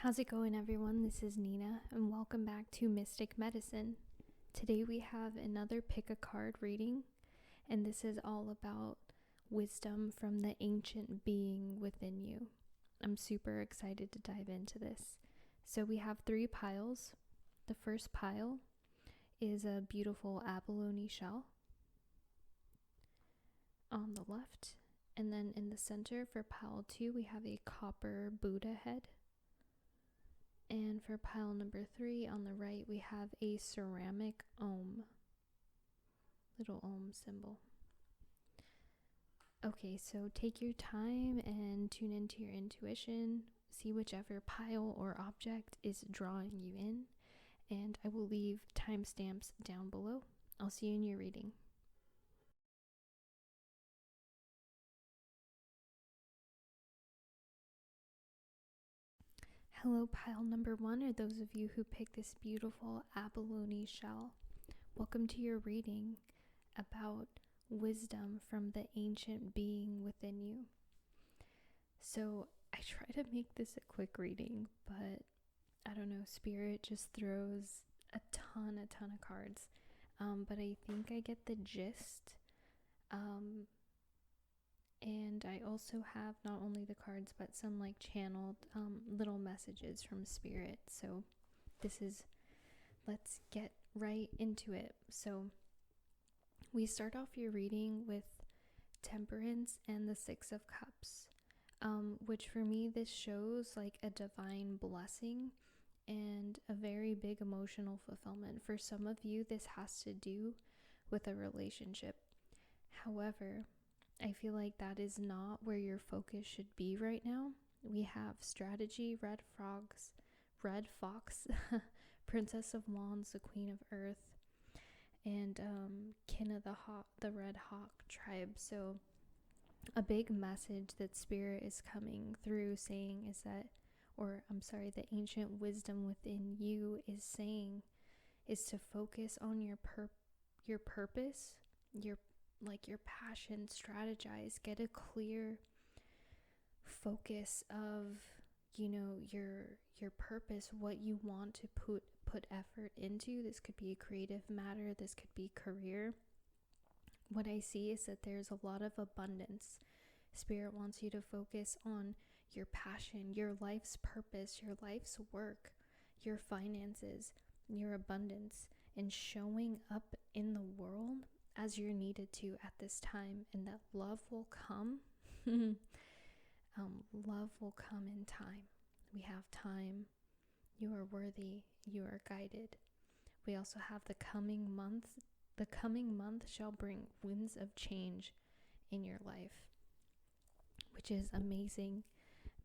How's it going, everyone? This is Nina, and welcome back to Mystic Medicine. Today we have another pick a card reading, and this is all about wisdom from the ancient being within you. I'm super excited to dive into this. So we have 3 piles. The first pile is a beautiful abalone shell on the left, and then in the center for pile 2 we have a copper Buddha head. And for pile number 3 on the right, we have a ceramic little Om symbol. Okay, so take your time and tune into your intuition. See whichever pile or object is drawing you in. And I will leave timestamps down below. I'll see you in your reading. Hello, pile number 1, or those of you who picked this beautiful abalone shell. Welcome to your reading about wisdom from the ancient being within you. So I try to make this a quick reading, but I don't know, Spirit just throws a ton of cards. But I think I get the gist. And I also have not only the cards, but some like channeled little messages from Spirit. So let's get right into it. So we start off your reading with Temperance and the 6 of Cups, which for me, this shows like a divine blessing and a very big emotional fulfillment. For some of you, this has to do with a relationship. However, I feel like that is not where your focus should be right now. We have Strategy, Red Fox, Princess of Wands, the Queen of Earth, and Kin of the Red Hawk tribe. So a big message that Spirit is coming through saying is that, the ancient wisdom within you is saying, is to focus on your purpose, your passion, strategize, get a clear focus of, your purpose, what you want to put effort into. This could be a creative matter, this could be career. What I see is that there's a lot of abundance. Spirit wants you to focus on your passion, your life's purpose, your life's work, your finances, your abundance, and showing up in the world as you're needed to at this time, and that love will come. Love will come in time. We have time. You are worthy. You are guided. We also have the coming month. The coming month shall bring winds of change in your life, which is amazing.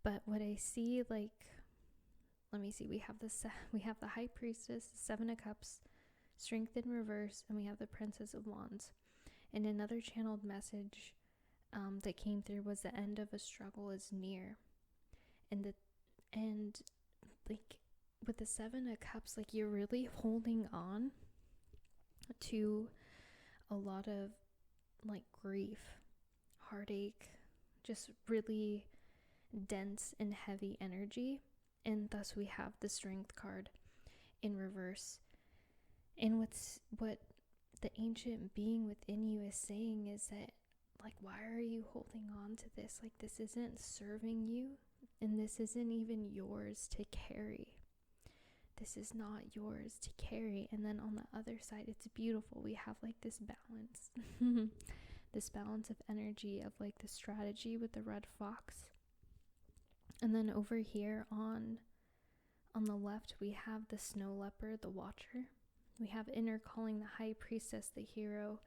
But what I see, let me see. We have the High Priestess, 7 of Cups, Strength in reverse, and we have the Princess of Wands. And another channeled message that came through was the end of a struggle is near. And with the 7 of Cups, you're really holding on to a lot of grief, heartache, just really dense and heavy energy. And thus we have the Strength card in reverse. And what the ancient being within you is saying is that, why are you holding on to this? This isn't serving you, and this isn't even yours to carry. This is not yours to carry. And then on the other side, it's beautiful. We have this balance, this balance of energy of the strategy with the Red Fox. And then over here on the left, we have the Snow Leopard, the Watcher. We have Inner Calling, the High Priestess, the Hero,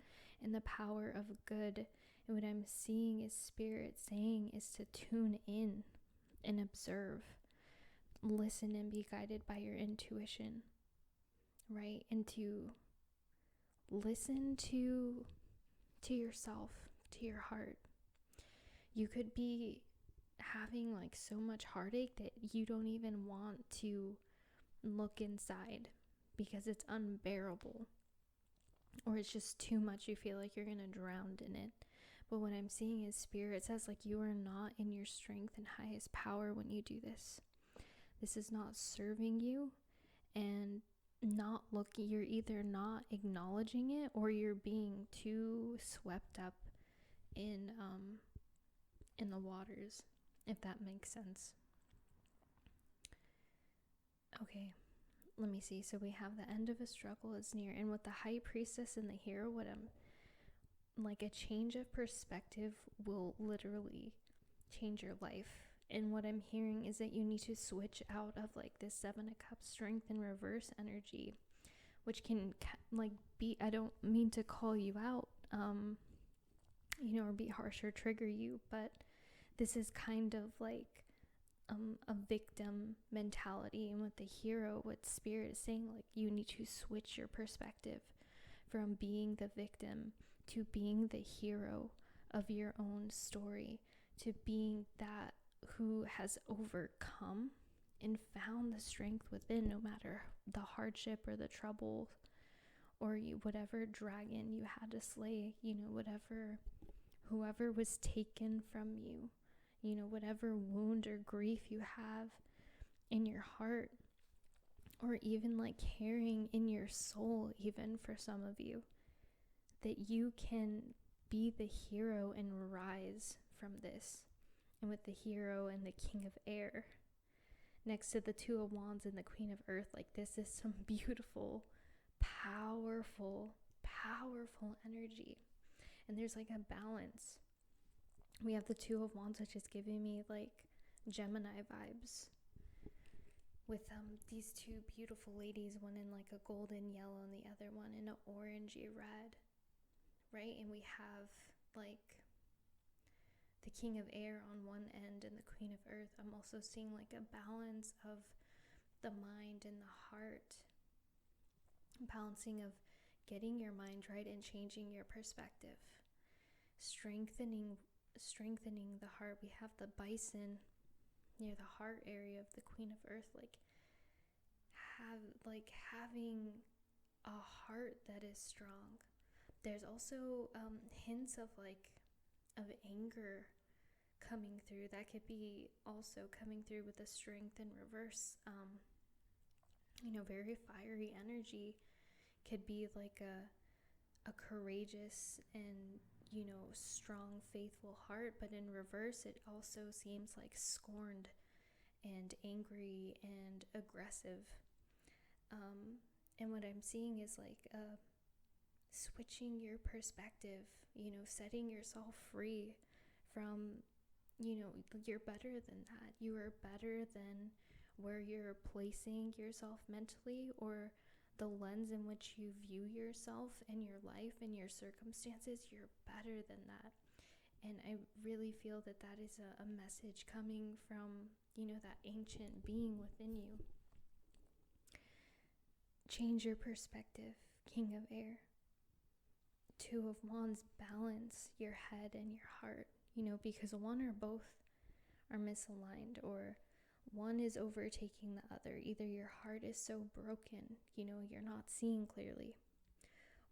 and the power of good. And what I'm seeing is Spirit saying is to tune in and observe, listen and be guided by your intuition, right? And to listen to yourself, to your heart. You could be having so much heartache that you don't even want to look inside, because it's unbearable, or it's just too much. You feel like you're gonna drown in it. But what I'm seeing is Spirit says you are not in your strength and highest power when you do this. This is not serving you, and not looking, you're either not acknowledging it, or you're being too swept up in the waters, if that makes sense. Okay, let me see. So we have the end of a struggle is near, and with the high priestess and the hero, what I'm like, a change of perspective will literally change your life. And what I'm hearing is that you need to switch out of like this Seven of Cups strength and reverse energy, which can like be, I don't mean to call you out, or be harsh or trigger you, but this is kind of like a victim mentality. And with the hero, what Spirit is saying, like, you need to switch your perspective from being the victim to being the hero of your own story, to being that who has overcome and found the strength within, no matter the hardship or the trouble, or whatever dragon you had to slay, whoever was taken from you, whatever wound or grief you have in your heart, or even like carrying in your soul, even for some of you, that you can be the hero and rise from this. And with the hero and the King of Air next to the Two of Wands and the Queen of Earth, like, this is some beautiful, powerful energy. And there's like a balance. We have the Two of Wands, which is giving me like Gemini vibes, with these two beautiful ladies, one in like a golden yellow and the other one in an orangey red, right? And we have like the King of Air on one end and the Queen of Earth. I'm also seeing like a balance of the mind and the heart, balancing of getting your mind right and changing your perspective, strengthening the heart. We have the bison near the heart area of the Queen of Earth, having a heart that is strong. There's also hints of anger coming through. That could be also coming through with the strength in reverse. Very fiery energy could be like a courageous and strong, faithful heart, but in reverse it also seems like scorned and angry and aggressive. And what I'm seeing is like switching your perspective, setting yourself free from, you're better than that. You are better than where you're placing yourself mentally, or the lens in which you view yourself and your life and your circumstances. You're better than that. And I really feel that that is a message coming from, that ancient being within you. Change your perspective, King of Air. Two of Wands, balance your head and your heart, because one or both are misaligned, or one is overtaking the other. Either your heart is so broken, you're not seeing clearly,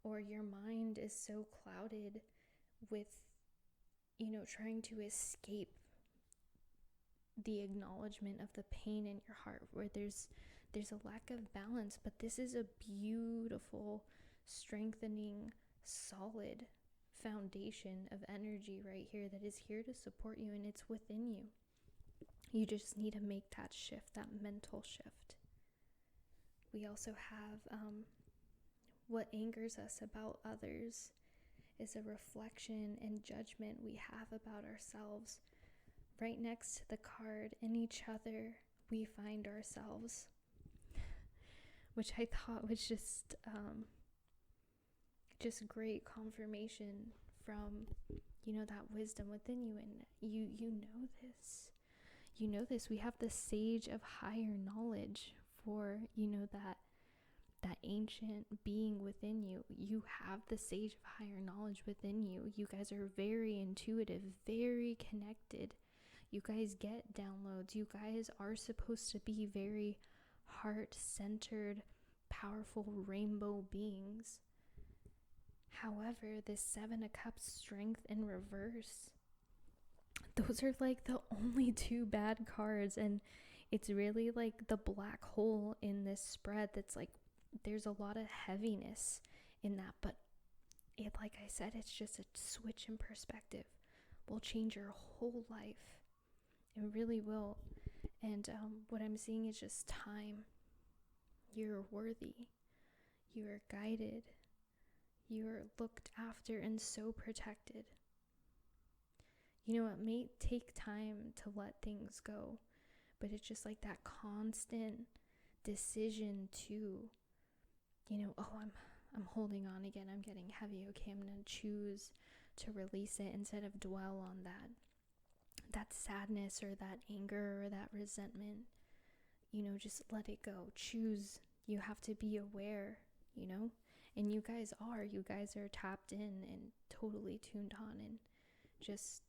or your mind is so clouded with, trying to escape the acknowledgement of the pain in your heart, where there's a lack of balance. But this is a beautiful, strengthening, solid foundation of energy right here that is here to support you, and it's within you. You just need to make that shift, that mental shift. We also have what angers us about others is a reflection and judgment we have about ourselves. Right next to the card, in each other we find ourselves, which I thought was just great confirmation from, that wisdom within you. And you know this. We have the Sage of Higher Knowledge for, that ancient being within you. You have the Sage of Higher Knowledge within you. You guys are very intuitive, very connected. You guys get downloads. You guys are supposed to be very heart-centered, powerful rainbow beings. However, this Seven of Cups strength in reverse, those are like the only two bad cards. And It's really like the black hole in this spread that's like, there's a lot of heaviness in that, but it, like I said, it's just a switch in perspective will change your whole life. It really will. And what I'm seeing is just time. You're worthy. You are guided. You are looked after and so protected. You know, it may take time to let things go, but it's just like that constant decision to, you know, oh, I'm holding on again. I'm getting heavy. Okay, I'm going to choose to release it instead of dwell on that sadness or that anger or that resentment. You know, just let it go. Choose. You have to be aware, you know, and you guys are tapped in and totally tuned on, and just,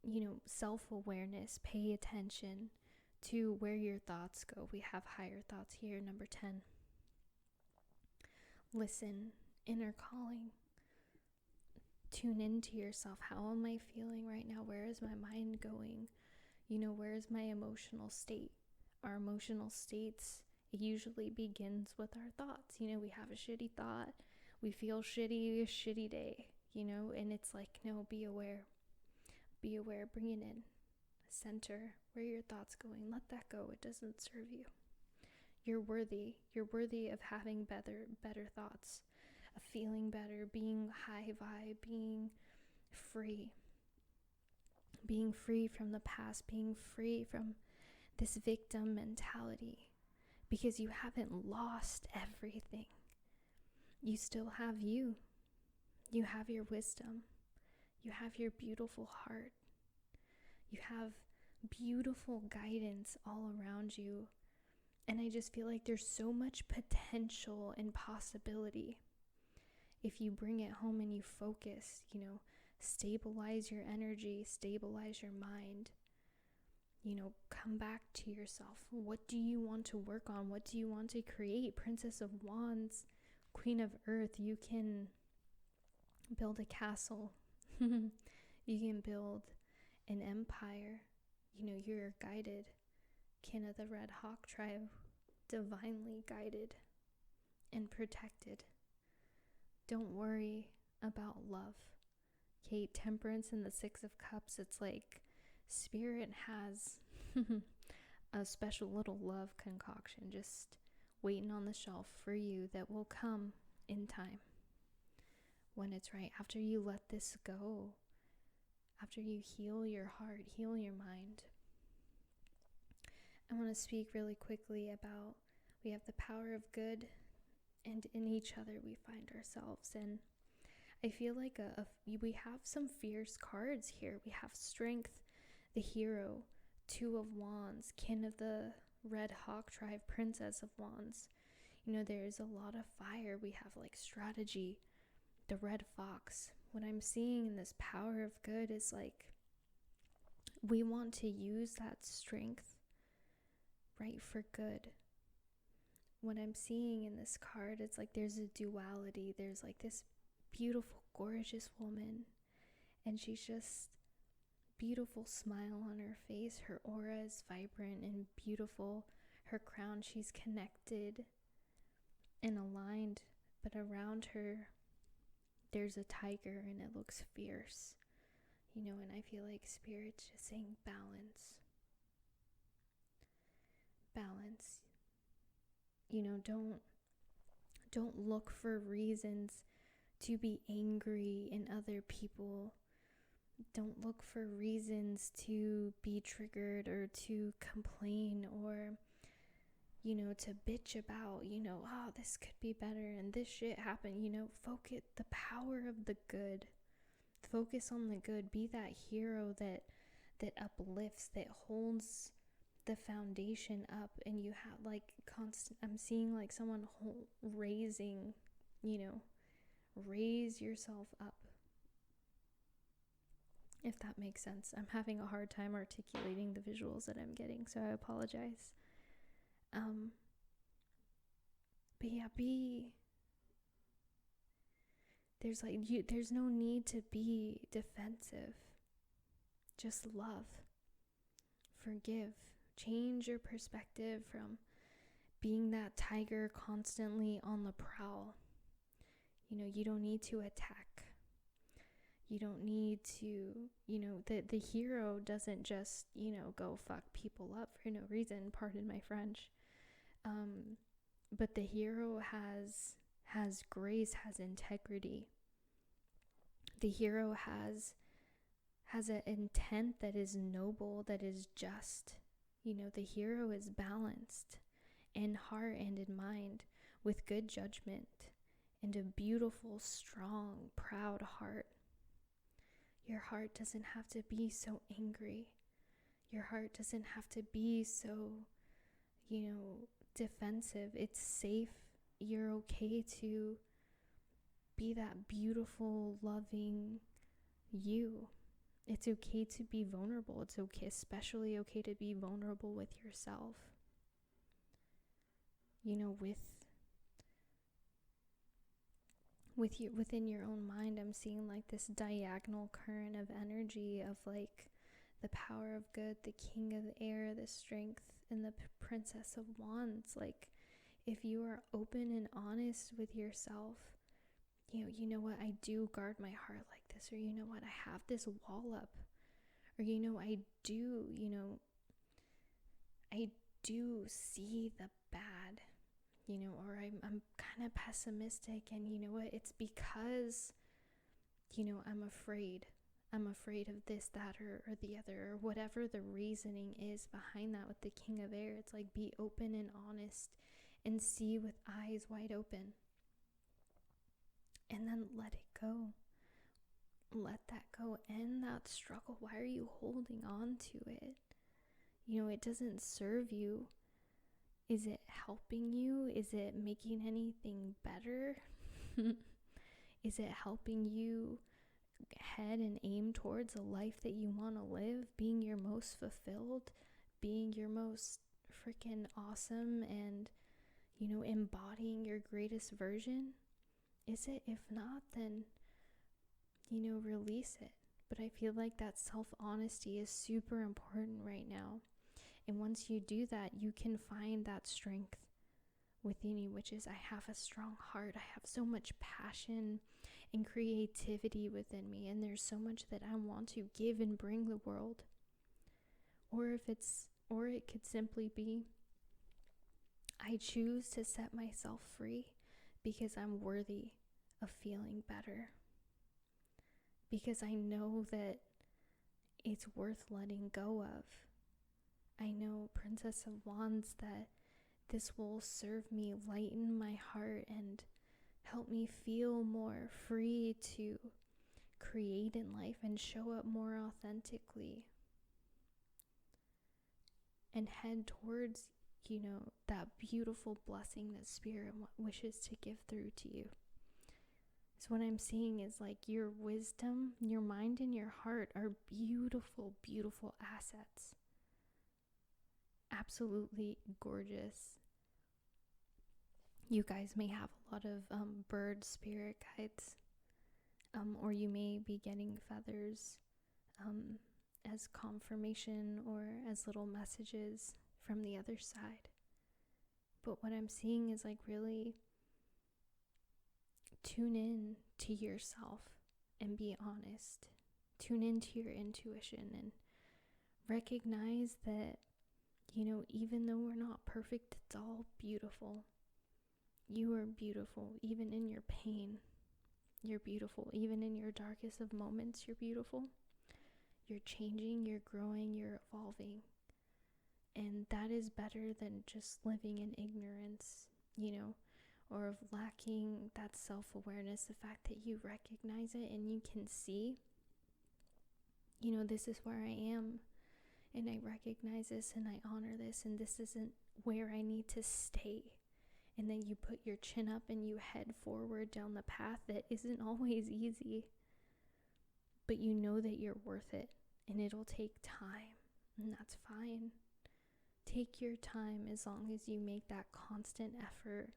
you know, self-awareness. Pay attention to where your thoughts go. We have higher thoughts here. Number 10. Listen. Inner calling. Tune into yourself. How am I feeling right now? Where is my mind going? You know, where is my emotional state? Our emotional states, it usually begins with our thoughts. You know, we have a shitty thought, we feel shitty, a shitty day, you know, and it's like, no, be aware, bring it in, center, where are your thoughts going? Let that go. It doesn't serve you. You're worthy of having better thoughts, of feeling better, being high vibe, being free from the past, being free from this victim mentality, because you haven't lost everything. You still have you. You have your wisdom. You have your beautiful heart. You have beautiful guidance all around you. And I just feel like there's so much potential and possibility if you bring it home and you focus, you know, stabilize your energy, stabilize your mind. You know, come back to yourself. What do you want to work on? What do you want to create? Princess of Wands, Queen of Earth, you can build a castle. You can build an empire. You know, you're guided. Kin of the Red Hawk tribe, divinely guided and protected. Don't worry about love. Okay, Temperance and the Six of Cups, it's like Spirit has a special little love concoction just waiting on the shelf for you that will come in time when it's right. After you let this go, after you heal your heart, heal your mind. I want to speak really quickly about, we have the power of good, and in each other we find ourselves. And I feel like we have some fierce cards here. We have Strength, the Hero, Two of Wands, Kin of the Red Hawk tribe, Princess of Wands. You know, there's a lot of fire. We have like Strategy, the Red Fox. What I'm seeing in this power of good is like, we want to use that strength, right, for good. What I'm seeing in this card, it's like there's a duality. There's like this beautiful, gorgeous woman, and she's just beautiful smile on her face. Her aura is vibrant and beautiful. Her crown, she's connected and aligned, but around her there's a tiger and it looks fierce, you know. And I feel like Spirit's just saying balance. You know, don't look for reasons to be angry in other people. Don't look for reasons to be triggered or to complain, or, you know, to bitch about, you know, oh, this could be better and this shit happened. You know, focus the power of the good. Focus on the good. Be that hero that uplifts, that holds the foundation up. And you have like constant, I'm seeing like someone raising, you know, raise yourself up, if that makes sense. I'm having a hard time articulating the visuals that I'm getting, so I apologize. But yeah, there's no need to be defensive. Just love, forgive, Change your perspective from being that tiger constantly on the prowl. You don't need to attack. You don't need to, the hero doesn't just, go fuck people up for no reason, pardon my French. But the hero has grace, has integrity. The hero has an intent that is noble, that is just. The hero is balanced in heart and in mind, with good judgment and a beautiful, strong, proud heart. Your heart doesn't have to be so angry. Your heart doesn't have to be so, defensive. It's safe. You're okay to be that beautiful, loving you. It's okay to be vulnerable. It's okay, especially okay to be vulnerable with yourself. Within your own mind, I'm seeing like this diagonal current of energy of like the power of good, the king of the air, the strength, and the princess of wands. Like, if you are open and honest with yourself, you know what, I do guard my heart like this, or you know what, I have this wall up, or I do see the bad, or I'm kind of pessimistic, and you know what, it's because I'm afraid of this, that, or the other, or whatever the reasoning is behind that. With the king of air, it's like, be open and honest and see with eyes wide open, and then let it go. Let that go. End that struggle. Why are you holding on to it? It doesn't serve you. Is it helping you? Is it making anything better? Is it helping you head and aim towards a life that you want to live, being your most fulfilled, being your most freaking awesome, and embodying your greatest version? Is it? If not, then release it. But I feel like that self-honesty is super important right now, and once you do that, you can find that strength within you, which is, I have a strong heart, I have so much passion and creativity within me, and there's so much that I want to give and bring the world. Or it could simply be, I choose to set myself free because I'm worthy of feeling better, because I know that it's worth letting go of. I know, Princess of Wands, that this will serve me, lighten my heart, and help me feel more free to create in life and show up more authentically and head towards, that beautiful blessing that Spirit wishes to give through to you. So what I'm seeing is like, your wisdom, your mind, and your heart are beautiful, beautiful assets. Absolutely gorgeous. You guys may have a lot of bird spirit guides, or you may be getting feathers as confirmation or as little messages from the other side. But what I'm seeing is like, really tune in to yourself and be honest. Tune into your intuition and recognize that, even though we're not perfect, it's all beautiful. You are beautiful. Even in your pain, you're beautiful. Even in your darkest of moments, you're beautiful. You're changing, you're growing, you're evolving. And that is better than just living in ignorance, or of lacking that self-awareness. The fact that you recognize it and you can see, this is where I am, and I recognize this, and I honor this, and this isn't where I need to stay. And then you put your chin up and you head forward down the path that isn't always easy, but you know that you're worth it, and it'll take time, and that's fine. Take your time, as long as you make that constant effort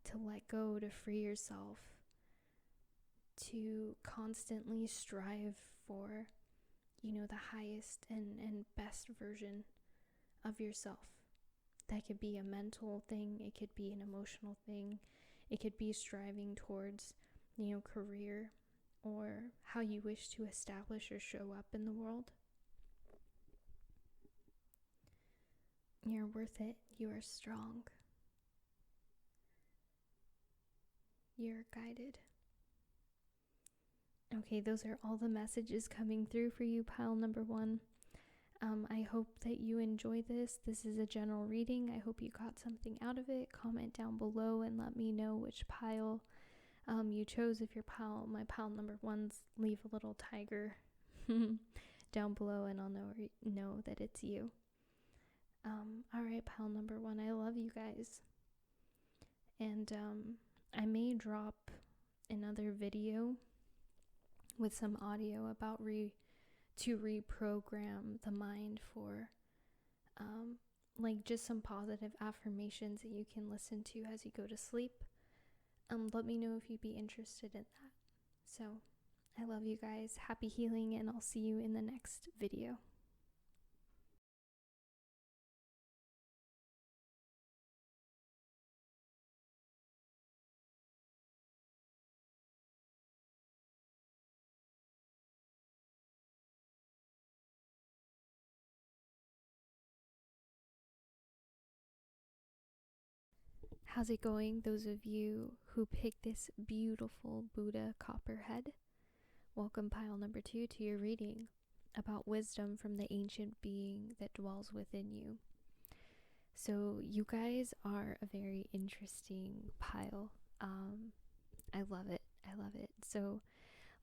to let go, to free yourself, to constantly strive for the highest and best version of yourself. That could be a mental thing, it could be an emotional thing, it could be striving towards, career, or how you wish to establish or show up in the world. You're worth it. You are strong. You're guided. Okay, those are all the messages coming through for you, pile number 1. I hope that you enjoy this. This is a general reading. I hope you got something out of it. Comment down below and let me know which pile you chose. If my pile number 1's, leave a little tiger down below and I'll know that it's you. Alright, pile number 1, I love you guys. And I may drop another video with some audio about to reprogram the mind for just some positive affirmations that you can listen to as you go to sleep. Let me know if you'd be interested in that. So I love you guys. Happy healing, and I'll see you in the next video. How's it going, those of you who picked this beautiful Buddha copperhead? Welcome, pile number 2, to your reading about wisdom from the ancient being that dwells within you. So you guys are a very interesting pile. I love it. So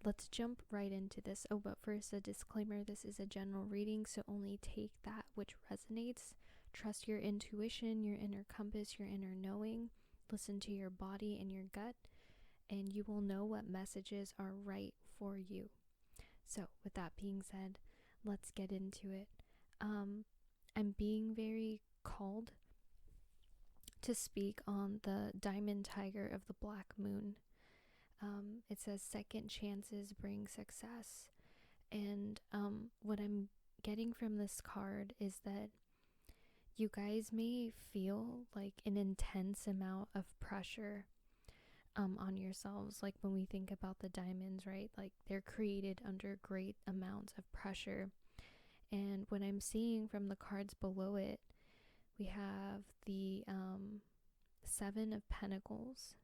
let's jump right into this. Oh, but first, a disclaimer: this is a general reading, so only take that which resonates. Trust your intuition, your inner compass, your inner knowing. Listen to your body and your gut, and you will know what messages are right for you. So with that being said, let's get into it. I'm being very called to speak on the diamond tiger of the black moon. It says second chances bring success. And what I'm getting from this card is that you guys may feel like an intense amount of pressure on yourselves. Like when we think about the diamonds, right? Like they're created under great amounts of pressure. And what I'm seeing from the cards below it, we have the 7 of Pentacles.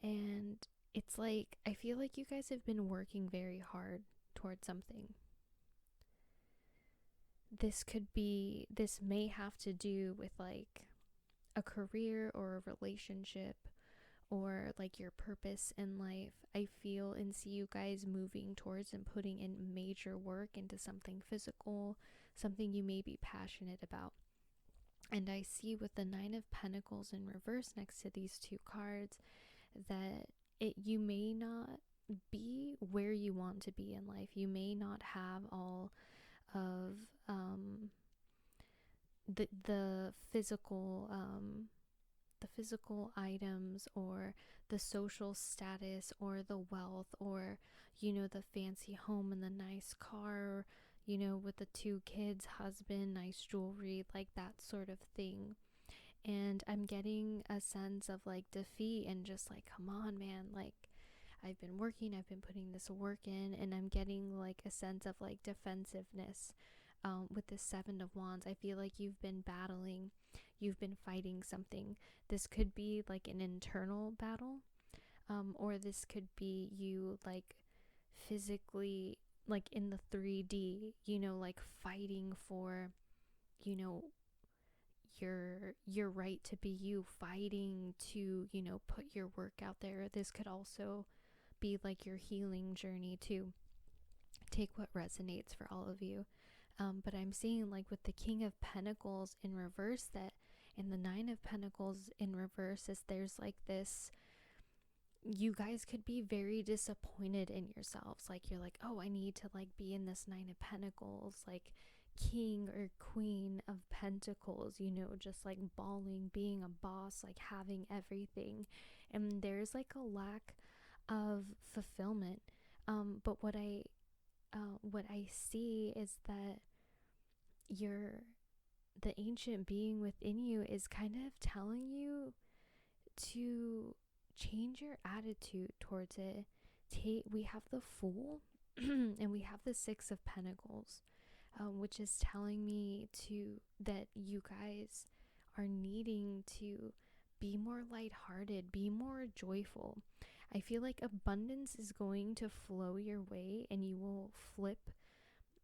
And it's like, I feel like you guys have been working very hard towards something. This may have to do with like a career or a relationship or like your purpose in life. I feel and see you guys moving towards and putting in major work into something physical, something you may be passionate about. And I see with the 9 of Pentacles in reverse next to these 2 cards that you may not be where you want to be in life. You may not have all of the physical items or the social status or the wealth or the fancy home and the nice car, with the 2 kids, husband, nice jewelry, like that sort of thing. And I'm getting a sense of like defeat and just like, come on, man, like I've been working, I've been putting this work in, and I'm getting like a sense of like defensiveness. With the 7 of Wands, I feel like you've been battling, you've been fighting something. This could be like an internal battle, or this could be you like physically, like in the 3D, like fighting for, your right to be you, fighting to, put your work out there. This could also be like your healing journey too. Take what resonates for all of you. But I'm seeing like with the King of Pentacles in reverse, that in the 9 of Pentacles in reverse is there's like this, you guys could be very disappointed in yourselves. Like you're like, oh, I need to like be in this 9 of Pentacles, like King or Queen of Pentacles, just like bawling, being a boss, like having everything. And there's like a lack of fulfillment. But what I what I see is that your the ancient being within you is kind of telling you to change your attitude towards it. We have the Fool and we have the Six of Pentacles, which is telling me that you guys are needing to be more lighthearted, be more joyful. I feel like abundance is going to flow your way, and you will flip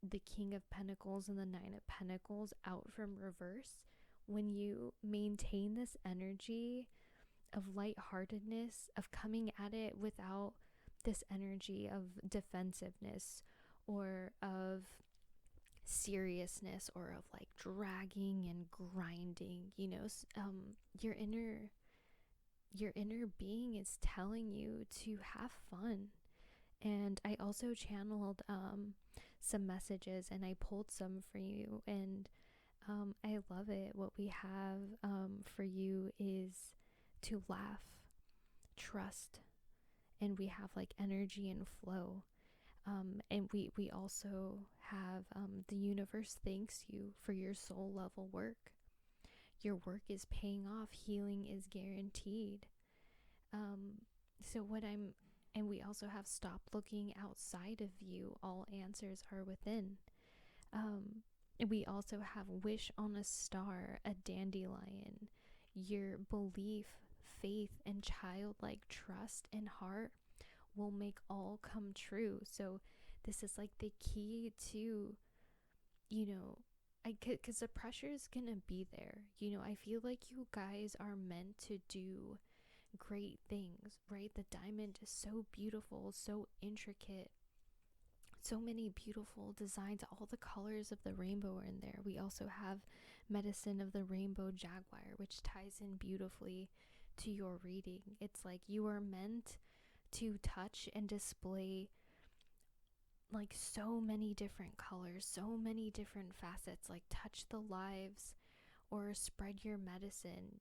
the King of Pentacles and the Nine of Pentacles out from reverse when you maintain this energy of lightheartedness, of coming at it without this energy of defensiveness or of seriousness or of like dragging and grinding. Your inner being is telling you to have fun. And I also channeled some messages, and I pulled some for you, and I love it. What we have for you is to laugh, trust, and we have like energy and flow. And we also have the universe thanks you for your soul level work. Your work is paying off. Healing is guaranteed. And we also have stop looking outside of you. All answers are within. We also have wish on a star, a dandelion. Your belief, faith, and childlike trust and heart will make all come true. So this is like the key to, because the pressure is gonna be there. I feel like you guys are meant to do great things, right? The diamond is so beautiful, so intricate, so many beautiful designs. All the colors of the rainbow are in there. We also have medicine of the rainbow jaguar, which ties in beautifully to your reading. It's like you are meant to touch and display like so many different colors, so many different facets, like touch the lives or spread your medicine,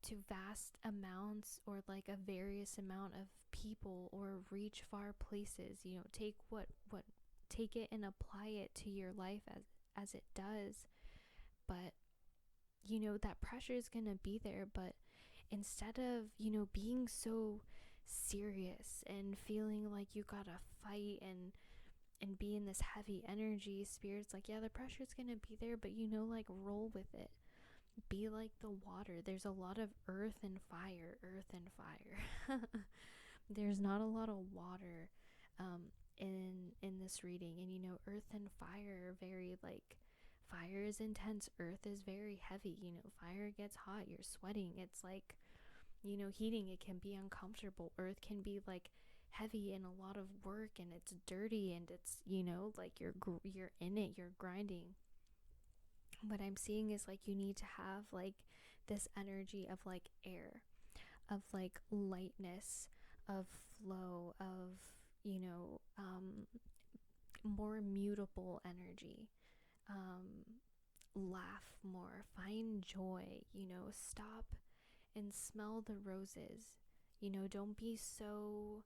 to vast amounts or like a various amount of people, or reach far places. Take it and apply it to your life as it does. But that pressure is gonna be there, but instead of being so serious and feeling like you gotta fight and be in this heavy energy, Spirit's like, yeah, the pressure's gonna be there, but like roll with it. Be like the water. There's a lot of earth and fire. There's not a lot of water in this reading. And earth and fire are very like, fire is intense, earth is very heavy. Fire gets hot, you're sweating. It's like, heating, it can be uncomfortable. Earth can be like heavy and a lot of work, and it's dirty, and it's like you're in it, you're grinding. What I'm seeing is like you need to have like this energy of like air, of like lightness, of flow, of more mutable energy. Laugh more, find joy, stop and smell the roses. Don't be so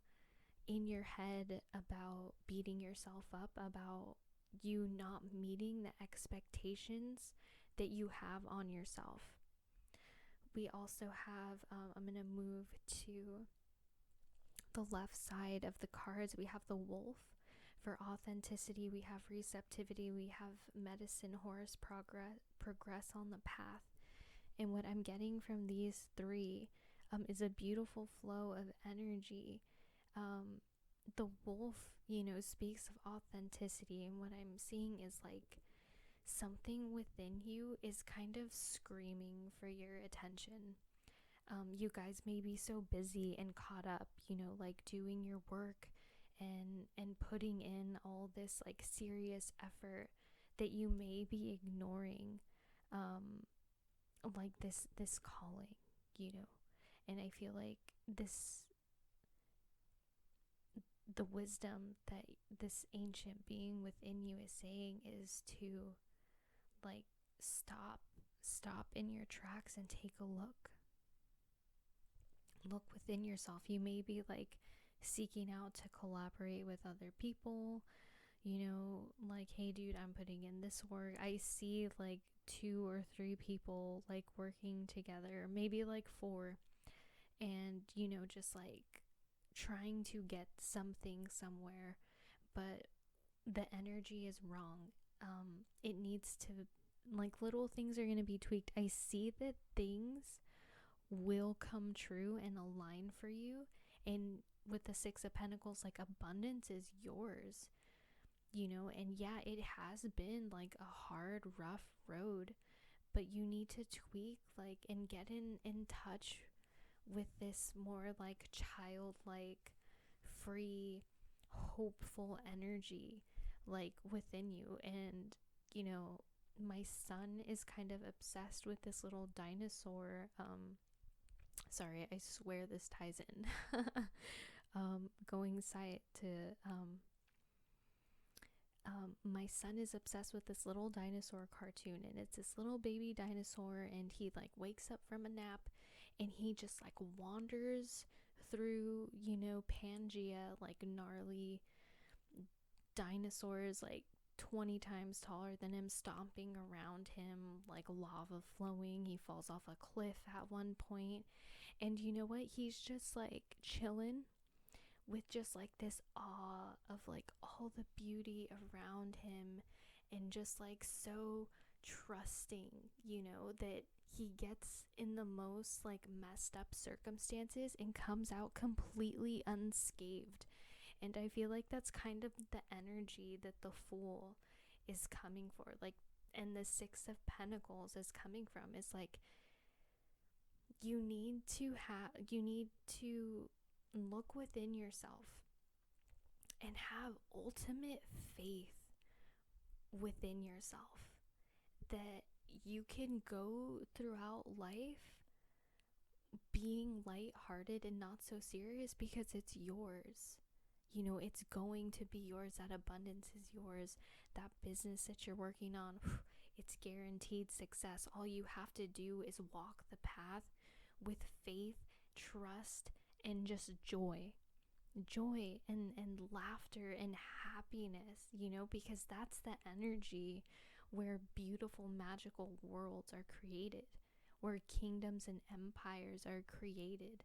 in your head about beating yourself up about you not meeting the expectations that you have on yourself. We also have, I'm going to move to the left side of the cards. We have the wolf for authenticity. We have receptivity. We have medicine, Horus, progress on the path. And what I'm getting from these three is a beautiful flow of energy. The wolf, speaks of authenticity, and what I'm seeing is like something within you is kind of screaming for your attention. You guys may be so busy and caught up, like doing your work and putting in all this like serious effort that you may be ignoring, like this calling, and I feel like the wisdom that this ancient being within you is saying is to like stop in your tracks and take a look within yourself. You may be like seeking out to collaborate with other people, like, hey dude, I'm putting in this work. I see like 2 or 3 people like working together, maybe like 4, and just like trying to get something somewhere, but the energy is wrong. It needs to, like, little things are going to be tweaked. I see that things will come true and align for you, and with the 6 of Pentacles, like, abundance is yours, and yeah, it has been like a hard, rough road, but you need to tweak, like, and get in touch with this more like childlike, free, hopeful energy, like, within you. And my son is kind of obsessed with this little dinosaur. Sorry, I swear this ties in. Going side to my son is obsessed with this little dinosaur cartoon, and it's this little baby dinosaur, and he like wakes up from a nap and he just like wanders through Pangea, like gnarly dinosaurs like 20 times taller than him, stomping around him, like lava flowing. He falls off a cliff at one point, and you know what, he's just like chilling with just like this awe of like all the beauty around him, and just like so trusting, that he gets in the most like messed up circumstances and comes out completely unscathed. And I feel like that's kind of the energy that the Fool is coming for, like, and the 6 of Pentacles is coming from, is like, you need to look within yourself and have ultimate faith within yourself that you can go throughout life being lighthearted and not so serious, because it's yours. It's going to be yours. That abundance is yours. That business that you're working on, it's guaranteed success. All you have to do is walk the path with faith, trust, and just joy and laughter and happiness, because that's the energy where beautiful, magical worlds are created, where kingdoms and empires are created.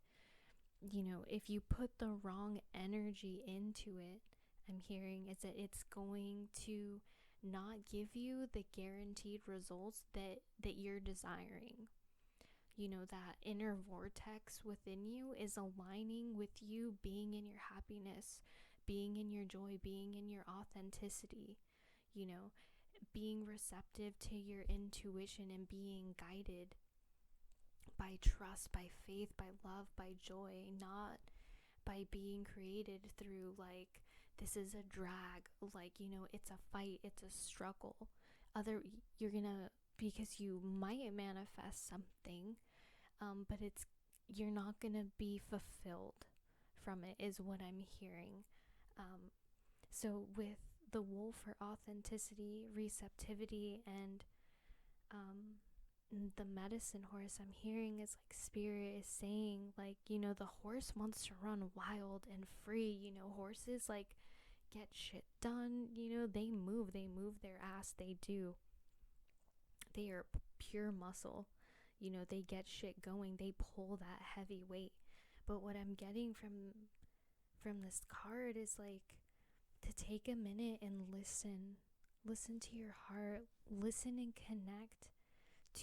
If you put the wrong energy into it, I'm hearing is that it's going to not give you the guaranteed results that you're desiring. That inner vortex within you is aligning with you being in your happiness, being in your joy, being in your authenticity, being receptive to your intuition and being guided by trust, by faith, by love, by joy, not by being created through like, this is a drag, like, it's a fight, it's a struggle. You're gonna, because you might manifest something, but you're not gonna be fulfilled from it, is what I'm hearing. So with the Wolf for authenticity, receptivity, and the medicine horse, I'm hearing is like, Spirit is saying, like, the horse wants to run wild and free. Horses like get shit done. They move their ass. They do. They are pure muscle. They get shit going. They pull that heavy weight. But what I'm getting from this card is like, to take a minute and listen to your heart, listen and connect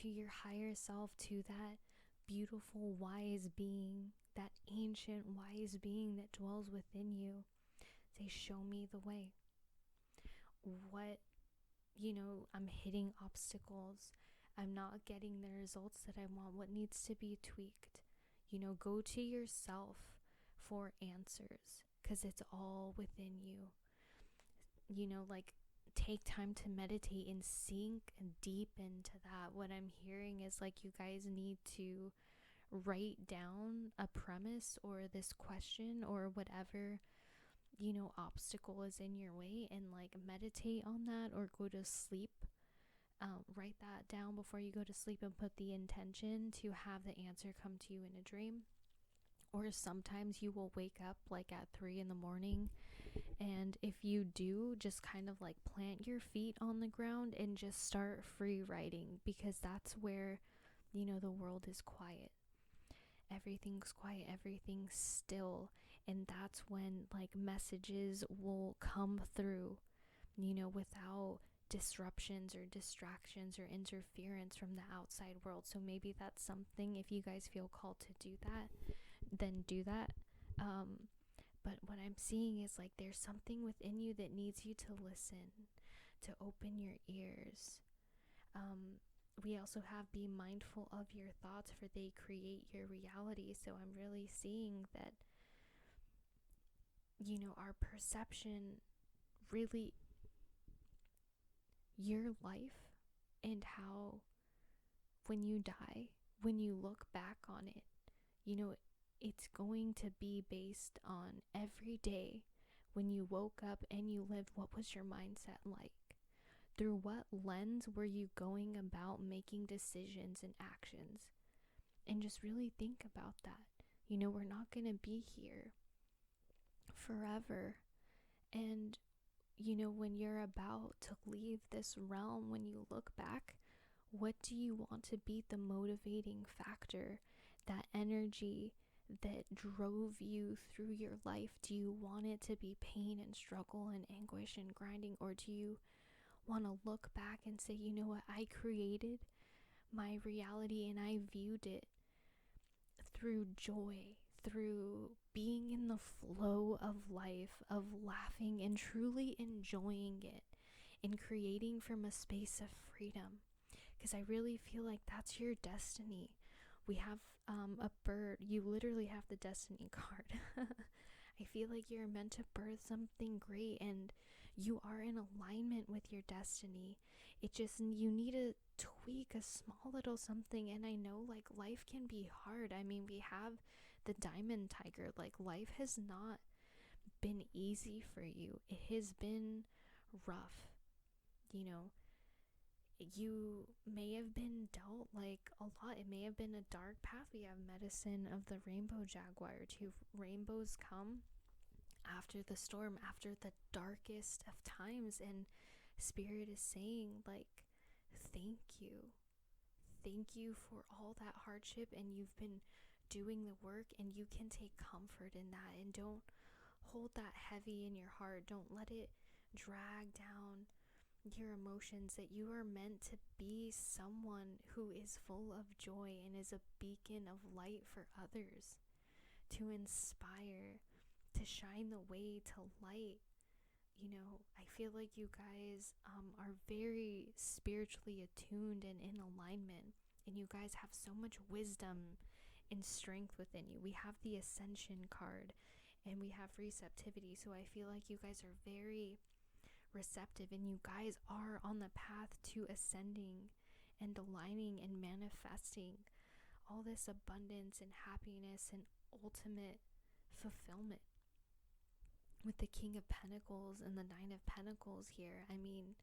to your higher self, to that beautiful wise being, that ancient wise being that dwells within you. Say, show me the way. What, I'm hitting obstacles. I'm not getting the results that I want. What needs to be tweaked? Go to yourself for answers, because it's all within you. Like, take time to meditate and sink deep into that. What I'm hearing is like, you guys need to write down a premise or this question or whatever obstacle is in your way, and like meditate on that, or go to sleep. Write that down before you go to sleep and put the intention to have the answer come to you in a dream. Or sometimes you will wake up like at 3 a.m. And if you do, just kind of like plant your feet on the ground and just start free writing, because that's where, the world is quiet. Everything's quiet, everything's still. And that's when like messages will come through, without disruptions or distractions or interference from the outside world. So maybe that's something, if you guys feel called to do that, then do that. But what I'm seeing is like there's something within you that needs you to listen, to open your ears. We also have be mindful of your thoughts, for they create your reality. So I'm really seeing that, our perception really, your life, and how when you die, when you look back on it, it's going to be based on every day when you woke up and you lived, what was your mindset like? Through what lens were you going about making decisions and actions? And just really think about that. We're not going to be here forever. And, when you're about to leave this realm, when you look back, what do you want to be the motivating factor, that energy that drove you through your life? Do you want it to be pain and struggle and anguish and grinding? Or do you want to look back and say, you know what, I created my reality and I viewed it through joy, through being in the flow of life, of laughing and truly enjoying it, and creating from a space of freedom? Because I really feel like that's your destiny. We have a bird. You literally have the destiny card. I feel like you're meant to birth something great, and you are in alignment with your destiny. It just, you need to tweak a small little something. And I know like life can be hard. I mean, we have the diamond tiger. Like life has not been easy for you. It has been rough. You may have been dealt like a lot. It may have been a dark path. We have medicine of the rainbow jaguar too. Rainbows come after the storm, after the darkest of times. And Spirit is saying like, thank you for all that hardship, and you've been doing the work, and you can take comfort in that. And don't hold that heavy in your heart. Don't let it drag down your emotions. That you are meant to be someone who is full of joy and is a beacon of light for others, to inspire, to shine the way to light. I feel like you guys are very spiritually attuned and in alignment, and you guys have so much wisdom and strength within you. We have the Ascension card, and we have receptivity. So I feel like you guys are very receptive, and you guys are on the path to ascending and aligning and manifesting all this abundance and happiness and ultimate fulfillment. With the King of Pentacles and the Nine of Pentacles here, I mean,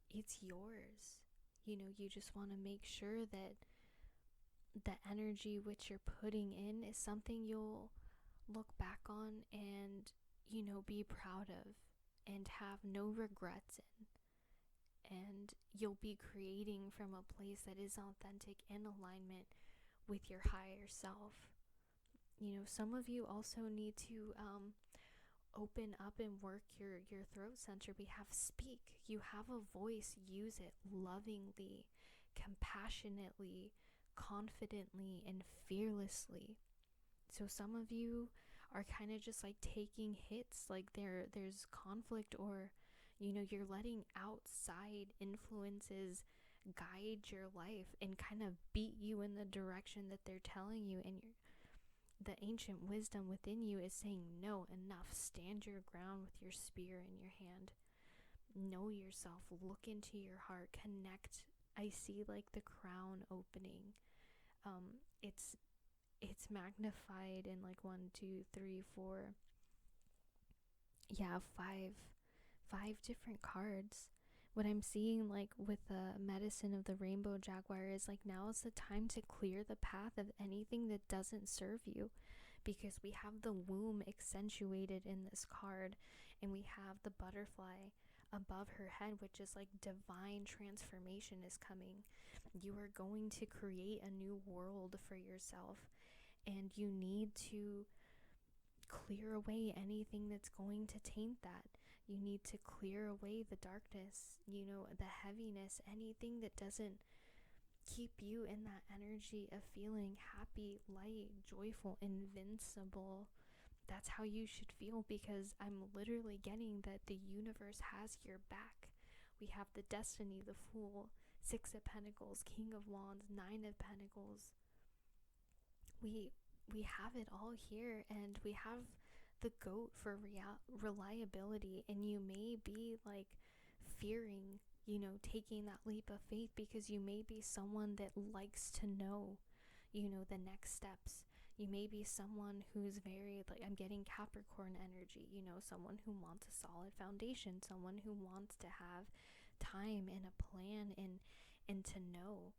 it's yours. You just want to make sure that the energy which you're putting in is something you'll look back on and, be proud of and have no regrets in. And you'll be creating from a place that is authentic, in alignment with your higher self. Some of you also need to open up and work your throat center. We have speak. You have a voice. Use it lovingly, compassionately, confidently, and fearlessly. So some of you are kind of just like taking hits, like there's conflict, or you're letting outside influences guide your life and kind of beat you in the direction that they're telling you. And the ancient wisdom within you is saying, no, enough. Stand your ground with your spear in your hand. Know yourself. Look into your heart. Connect. I see like the crown opening. It's magnified in like 1, 2, 3, 4. Yeah, five different cards. What I'm seeing like with the medicine of the rainbow jaguar is like, now is the time to clear the path of anything that doesn't serve you, because we have the womb accentuated in this card. And we have the butterfly above her head, which is like divine transformation is coming. You are going to create a new world for yourself, and you need to clear away anything that's going to taint that. You need to clear away the darkness, the heaviness, anything that doesn't keep you in that energy of feeling happy, light, joyful, invincible. That's how you should feel, because I'm literally getting that the universe has your back. We have the Destiny, the Fool, Six of Pentacles, King of Wands, Nine of Pentacles. We have it all here, and we have the GOAT for reliability. And you may be like fearing, taking that leap of faith, because you may be someone that likes to know, the next steps. You may be someone who's very, like, I'm getting Capricorn energy, someone who wants a solid foundation, someone who wants to have time and a plan, and to know,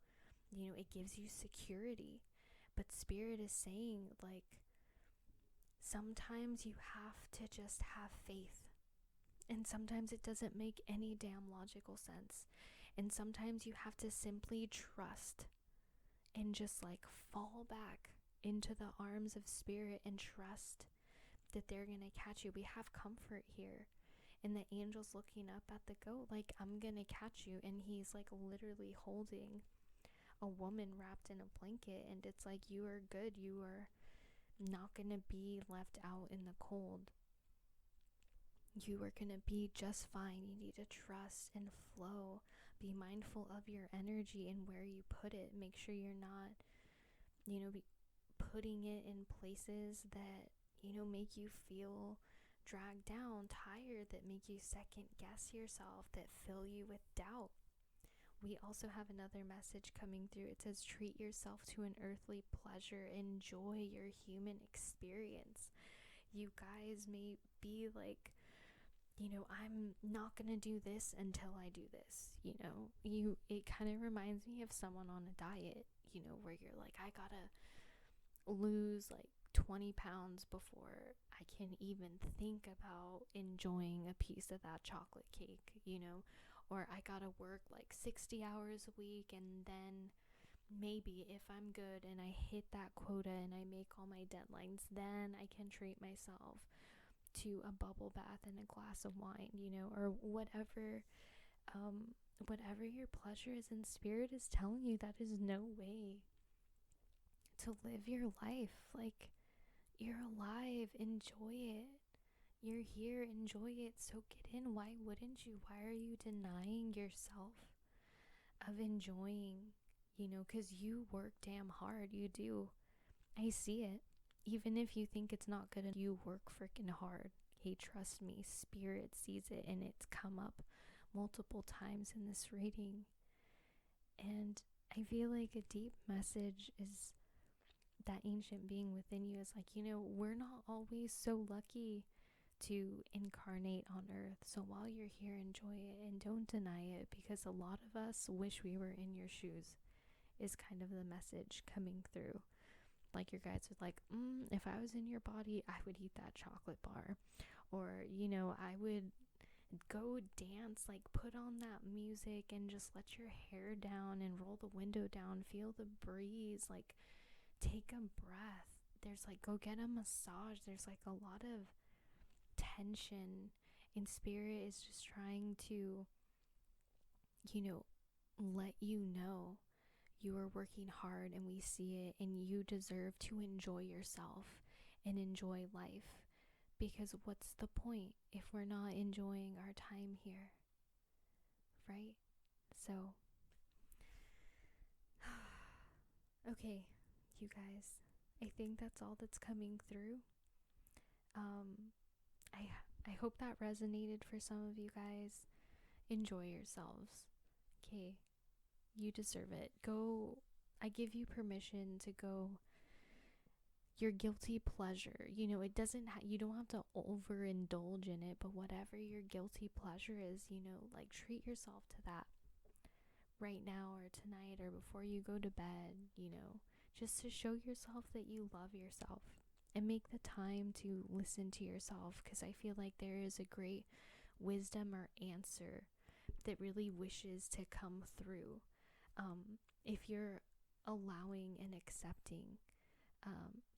it gives you security. But Spirit is saying, like, sometimes you have to just have faith. And sometimes it doesn't make any damn logical sense. And sometimes you have to simply trust and just like fall back into the arms of Spirit and trust that they're gonna catch you. We have comfort here. And the angel's looking up at the goat like, I'm gonna catch you. And he's like literally holding a woman wrapped in a blanket. And it's like, you are good. You are not gonna be left out in the cold. You are gonna be just fine. You need to trust and flow. Be mindful of your energy and where you put it. Make sure you're not, putting it in places that, make you feel dragged down, tired, that make you second guess yourself, that fill you with doubt. We also have another message coming through. It says, treat yourself to an earthly pleasure. Enjoy your human experience. You guys may be like, I'm not gonna do this until I do this. It kind of reminds me of someone on a diet, where you're like, I gotta lose like 20 pounds before I can even think about enjoying a piece of that chocolate cake, or I gotta work like 60 hours a week, and then maybe if I'm good and I hit that quota and I make all my deadlines, then I can treat myself to a bubble bath and a glass of wine, or whatever your pleasure is. In Spirit is telling you that is no way to live your life. Like, you're alive, enjoy it. You're here, enjoy it, soak it in. Why wouldn't you? Why are you denying yourself of enjoying, because you work damn hard. You do. I see it. Even if you think it's not good, you work freaking hard. Hey, trust me, Spirit sees it, and it's come up multiple times in this reading. And I feel like a deep message is that ancient being within you is like, we're not always so lucky to incarnate on earth. So while you're here, enjoy it and don't deny it, because a lot of us wish we were in your shoes, is kind of the message coming through. Like, your guides are like, if I was in your body, I would eat that chocolate bar. Or, I would go dance, like put on that music and just let your hair down and roll the window down, feel the breeze, like take a breath. There's like, go get a massage. There's like a lot of tension, and Spirit is just trying to, let you know you are working hard, and we see it, and you deserve to enjoy yourself and enjoy life. Because what's the point if we're not enjoying our time here, right? So, okay, you guys, I think that's all that's coming through. I hope that resonated for some of you guys. Enjoy yourselves, okay? You deserve it. Go. I give you permission to go your guilty pleasure. It doesn't you don't have to overindulge in it, but whatever your guilty pleasure is, like treat yourself to that right now or tonight or before you go to bed, just to show yourself that you love yourself. and make the time to listen to yourself, because I feel like there is a great wisdom or answer that really wishes to come through, if you're allowing and accepting,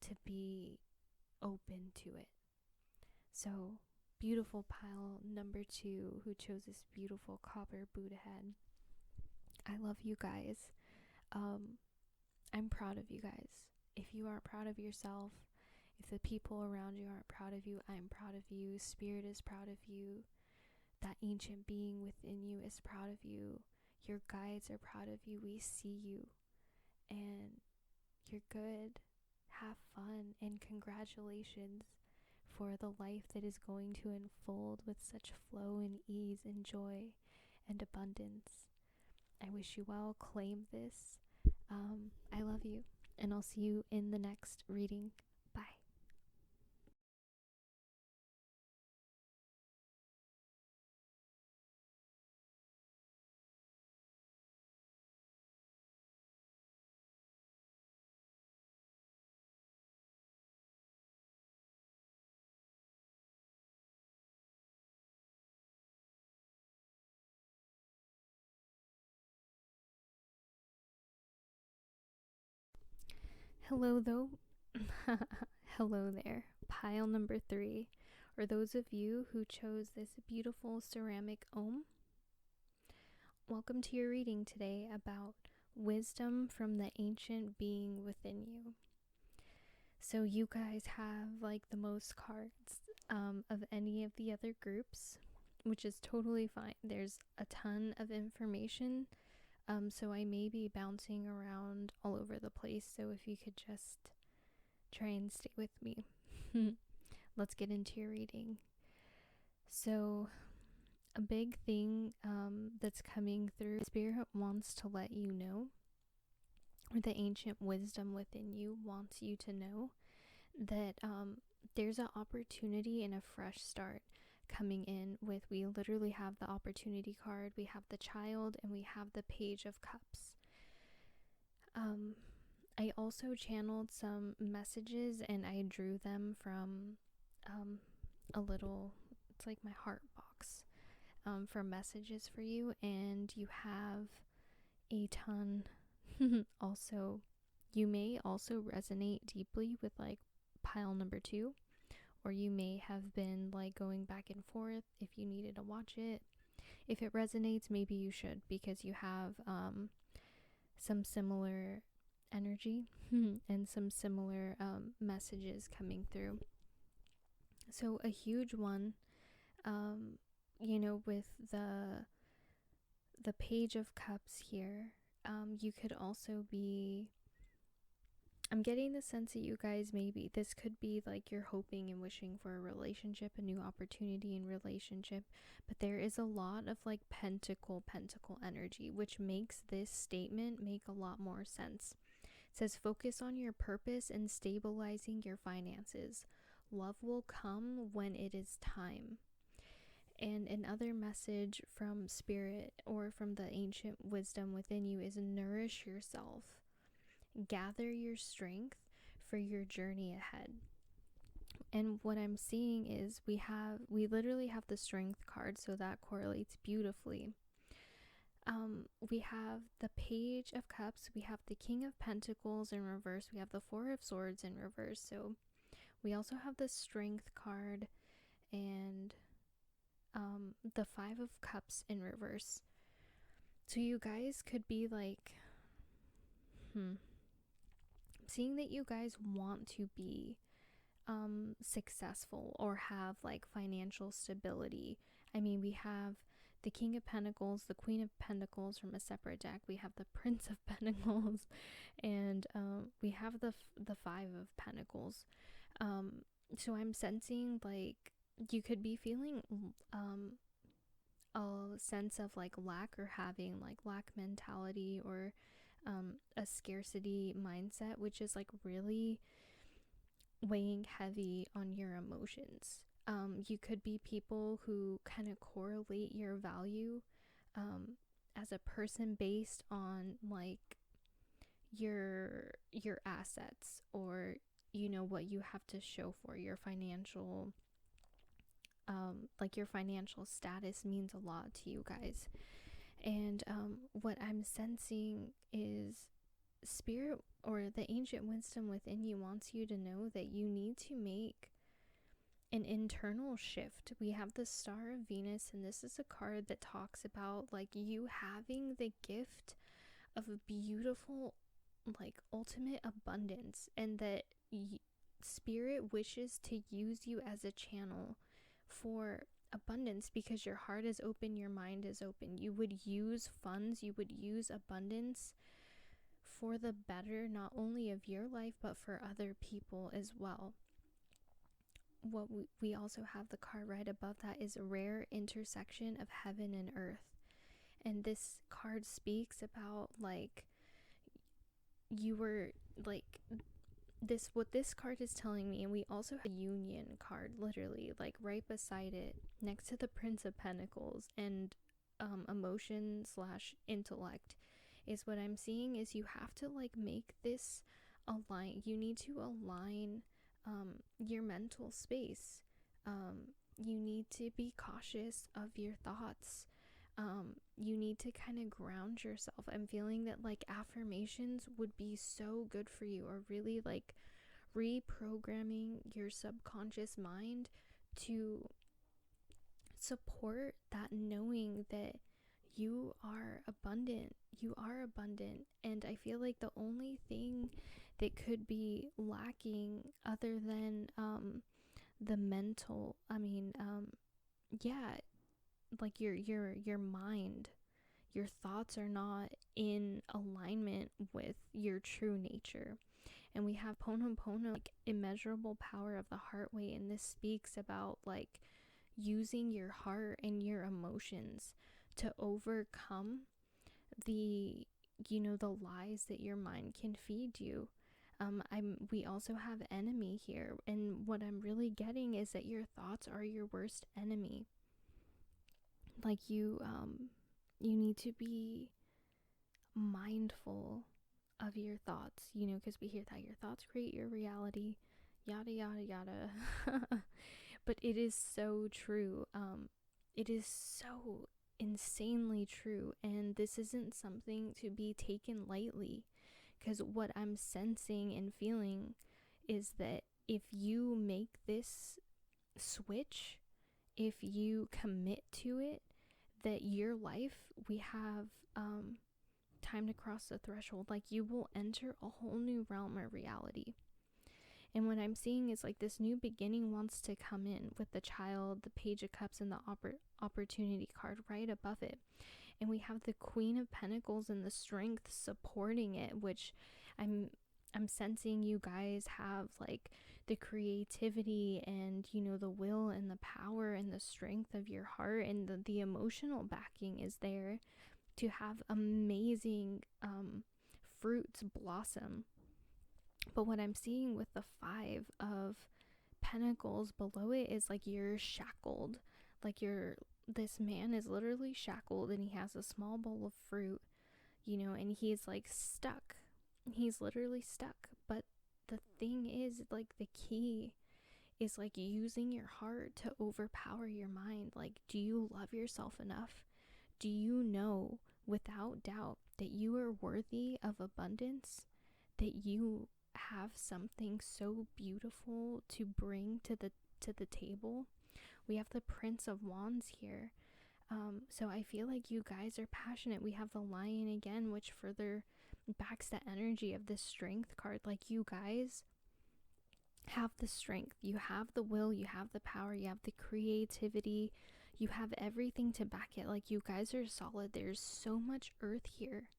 to be open to it. So, beautiful pile number 2 who chose this beautiful copper Buddha head. I love you guys. I'm proud of you guys. If you aren't proud of yourself, if the people around you aren't proud of you, I'm proud of you. Spirit is proud of you. That ancient being within you is proud of you. Your guides are proud of you. We see you. And you're good. Have fun. And congratulations for the life that is going to unfold with such flow and ease and joy and abundance. I wish you well. Claim this. I love you. And I'll see you in the next reading. Bye. Hello, though. Hello there. Pile number 3, or those of you who chose this beautiful ceramic Om. Welcome to your reading today about wisdom from the ancient being within you. So you guys have like the most cards of any of the other groups, which is totally fine. There's a ton of information, so I may be bouncing around all over the place, so if you could just try and stay with me. Let's get into your reading. So a big thing that's coming through, Spirit wants to let you know, or the ancient wisdom within you wants you to know, that there's an opportunity and a fresh start coming in with, we literally have the opportunity card, we have the child, and we have the Page of Cups. I also channeled some messages and I drew them from a little, it's like my heart box, for messages for you, and you have a ton. Also, you may also resonate deeply with like pile number 2, or you may have been like going back and forth if you needed to watch it. If it resonates, maybe you should, because you have some similar energy and some similar messages coming through. So a huge one, with the Page of Cups here, you could also be, I'm getting the sense that you guys, maybe this could be like you're hoping and wishing for a relationship, a new opportunity in relationship, but there is a lot of like pentacle energy, which makes this statement make a lot more sense. It says, focus on your purpose and stabilizing your finances. Love will come when it is time. And another message from Spirit or from the ancient wisdom within you is, nourish yourself. Gather your strength for your journey ahead. And what I'm seeing is we literally have the Strength card, so that correlates beautifully. We have the Page of Cups, we have the King of Pentacles in reverse, we have the Four of Swords in reverse, so we also have the Strength card and the Five of Cups in reverse. So you guys could be like, seeing that you guys want to be successful or have like financial stability. I mean, we have the King of Pentacles, the Queen of Pentacles from a separate deck. We have the Prince of Pentacles, and we have the Five of Pentacles. So I'm sensing like you could be feeling a sense of like lack, or having like lack mentality, or a scarcity mindset, which is like really weighing heavy on your emotions. You could be people who kind of correlate your value as a person based on like your assets, or what you have to show for your financial, like your financial status means a lot to you guys. And what I'm sensing is spirit, or the ancient wisdom within you, wants you to know that you need to make an internal shift. We have the Star of Venus, and this is a card that talks about like you having the gift of a beautiful, like ultimate abundance, and that spirit wishes to use you as a channel for abundance, because your heart is open, your mind is open. You would use funds, you would use abundance for the better, not only of your life, but for other people as well. What we also have, the card right above that is a rare intersection of heaven and earth. And this card speaks about like you were like this, what this card is telling me. And we also have a union card, literally like right beside it, next to the Prince of Pentacles, and emotion slash intellect, is what I'm seeing is you have to like make this align. You need to align your mental space. You need to be cautious of your thoughts. You need to kind of ground yourself. I'm feeling that like affirmations would be so good for you, or really like reprogramming your subconscious mind to support that knowing that you are abundant. You are abundant. And I feel like the only thing that could be lacking, other than the mental, like your mind, your thoughts are not in alignment with your true nature. And we have Ponopono, like immeasurable power of the heart weight, and this speaks about like using your heart and your emotions to overcome the the lies that your mind can feed you. We also have enemy here, and what I'm really getting is that your thoughts are your worst enemy. Like you need to be mindful of your thoughts, because we hear that your thoughts create your reality, yada yada yada. But it is so true. It is so insanely true, and this isn't something to be taken lightly, because what I'm sensing and feeling is that if you make this switch, if you commit to it, that your life, we have time to cross the threshold. Like you will enter a whole new realm of reality. And what I'm seeing is like this new beginning wants to come in with the Child, the Page of Cups, and the opportunity card right above it. And we have the Queen of Pentacles and the Strength supporting it, which I'm sensing you guys have like the creativity and the will and the power and the strength of your heart, and the emotional backing is there to have amazing fruits blossom. But what I'm seeing with the Five of Pentacles below it is like you're shackled. Like this man is literally shackled, and he has a small bowl of fruit, and he's like stuck. He's literally stuck. But the thing is, like, the key is like using your heart to overpower your mind. Like, do you love yourself enough? Do you know without doubt that you are worthy of abundance? That you have something so beautiful to bring to the table? We have the Prince of Wands here. So I feel like you guys are passionate. We have the Lion again, which further backs the energy of this Strength card. Like, you guys have the strength, you have the will, you have the power, you have the creativity, you have everything to back it. Like, you guys are solid. There's so much earth here,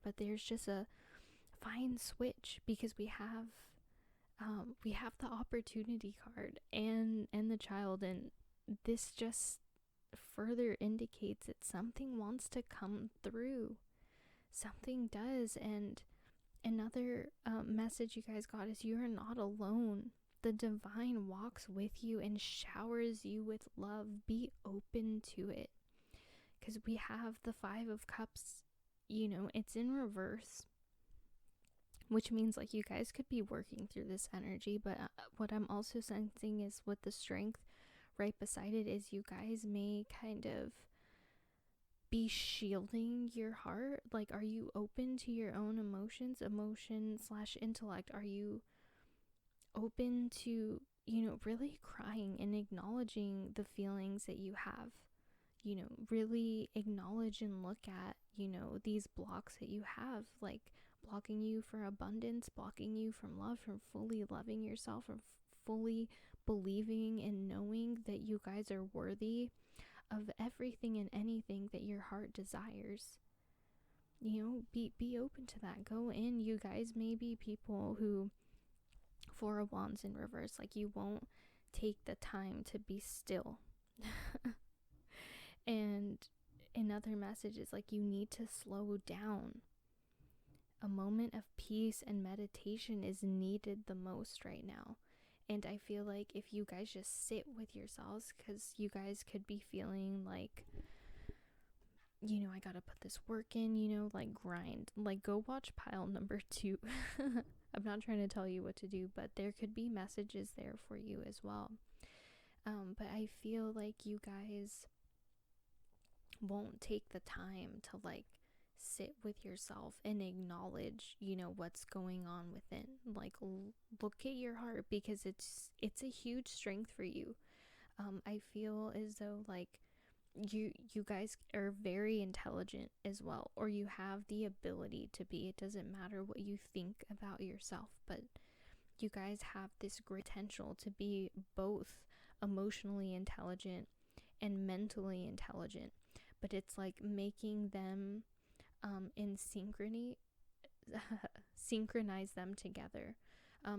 but there's just a fine switch, because we have the opportunity card and the Child, and this just further indicates that something wants to come through. Something does. And another message you guys got is you are not alone. The divine walks with you and showers you with love. Be open to it, because we have the Five of Cups, it's in reverse. which means like you guys could be working through this energy. But what I'm also sensing is with the strength right beside it is you guys may kind of be shielding your heart. Like, are you open to your own emotions, emotion slash intellect? Are you open to, really crying and acknowledging the feelings that you have? Really acknowledge and look at, these blocks that you have, like blocking you for abundance, blocking you from love, from fully loving yourself, from fully believing and knowing that you guys are worthy of everything and anything that your heart desires. Be open to that. Go in. You guys may be people who, Four of Wands in reverse, like you won't take the time to be still. And another message is like you need to slow down. A moment of peace and meditation is needed the most right now. And I feel like if you guys just sit with yourselves, because you guys could be feeling like, I gotta put this work in, like grind. Like, go watch pile number 2. I'm not trying to tell you what to do, but there could be messages there for you as well. But I feel like you guys won't take the time to like sit with yourself and acknowledge, what's going on within. Like, look at your heart, because it's a huge strength for you. I feel as though like you guys are very intelligent as well, or you have the ability to be. It doesn't matter what you think about yourself, but you guys have this great potential to be both emotionally intelligent and mentally intelligent. But it's like making them in synchrony, synchronize them together,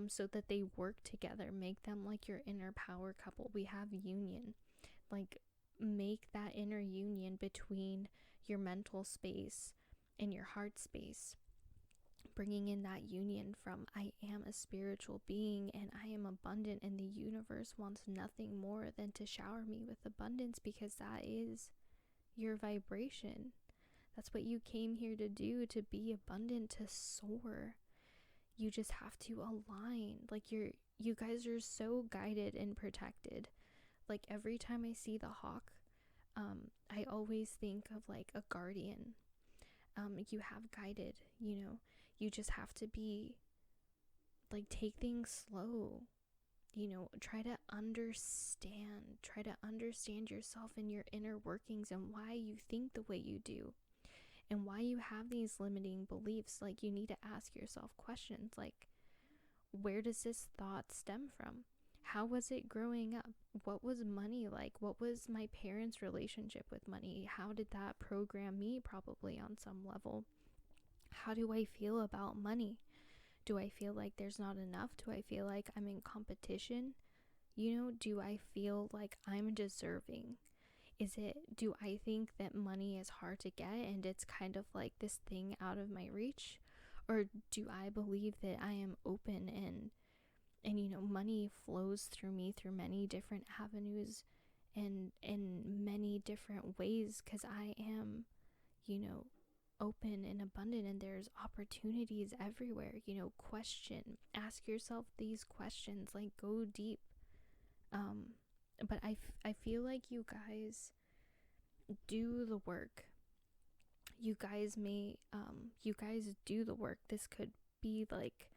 so that they work together. Make them like your inner power couple. We have union. Like, make that inner union between your mental space and your heart space, bringing in that union from I am a spiritual being and I am abundant, and the universe wants nothing more than to shower me with abundance, because that is your vibration. That's what you came here to do, to be abundant, to soar. You just have to align. Like, you guys are so guided and protected. Like, every time I see the hawk, I always think of like a guardian. You have guided, you just have to be like, take things slow, try to understand yourself and your inner workings, and why you think the way you do, and why you have these limiting beliefs. Like, you need to ask yourself questions like, where does this thought stem from? How was it growing up? What was money like? What was my parents' relationship with money? How did that program me, probably on some level? How do I feel about money? Do I feel like there's not enough? Do I feel like I'm in competition? Do I feel like I'm deserving? Do I think that money is hard to get and it's kind of like this thing out of my reach? Or do I believe that I am open and money flows through me through many different avenues and in many different ways, because I am, open and abundant, and there's opportunities everywhere. Ask yourself these questions, like, go deep. But I feel like you guys do the work. You guys do the work. This could be like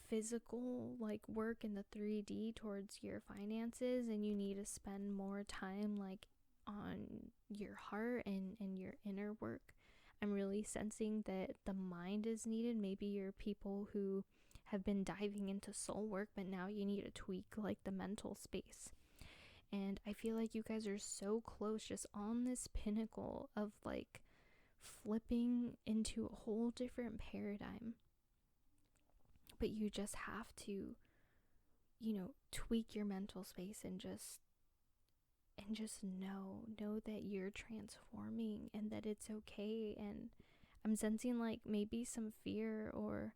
physical, like, work in the 3D towards your finances, and you need to spend more time like on your heart and your inner work. I'm really sensing that the mind is needed. Maybe you're people who have been diving into soul work, but now you need to tweak like the mental space. And I feel like you guys are so close, just on this pinnacle of like flipping into a whole different paradigm. But you just have to, tweak your mental space and just know that you're transforming and that it's okay. And I'm sensing like maybe some fear or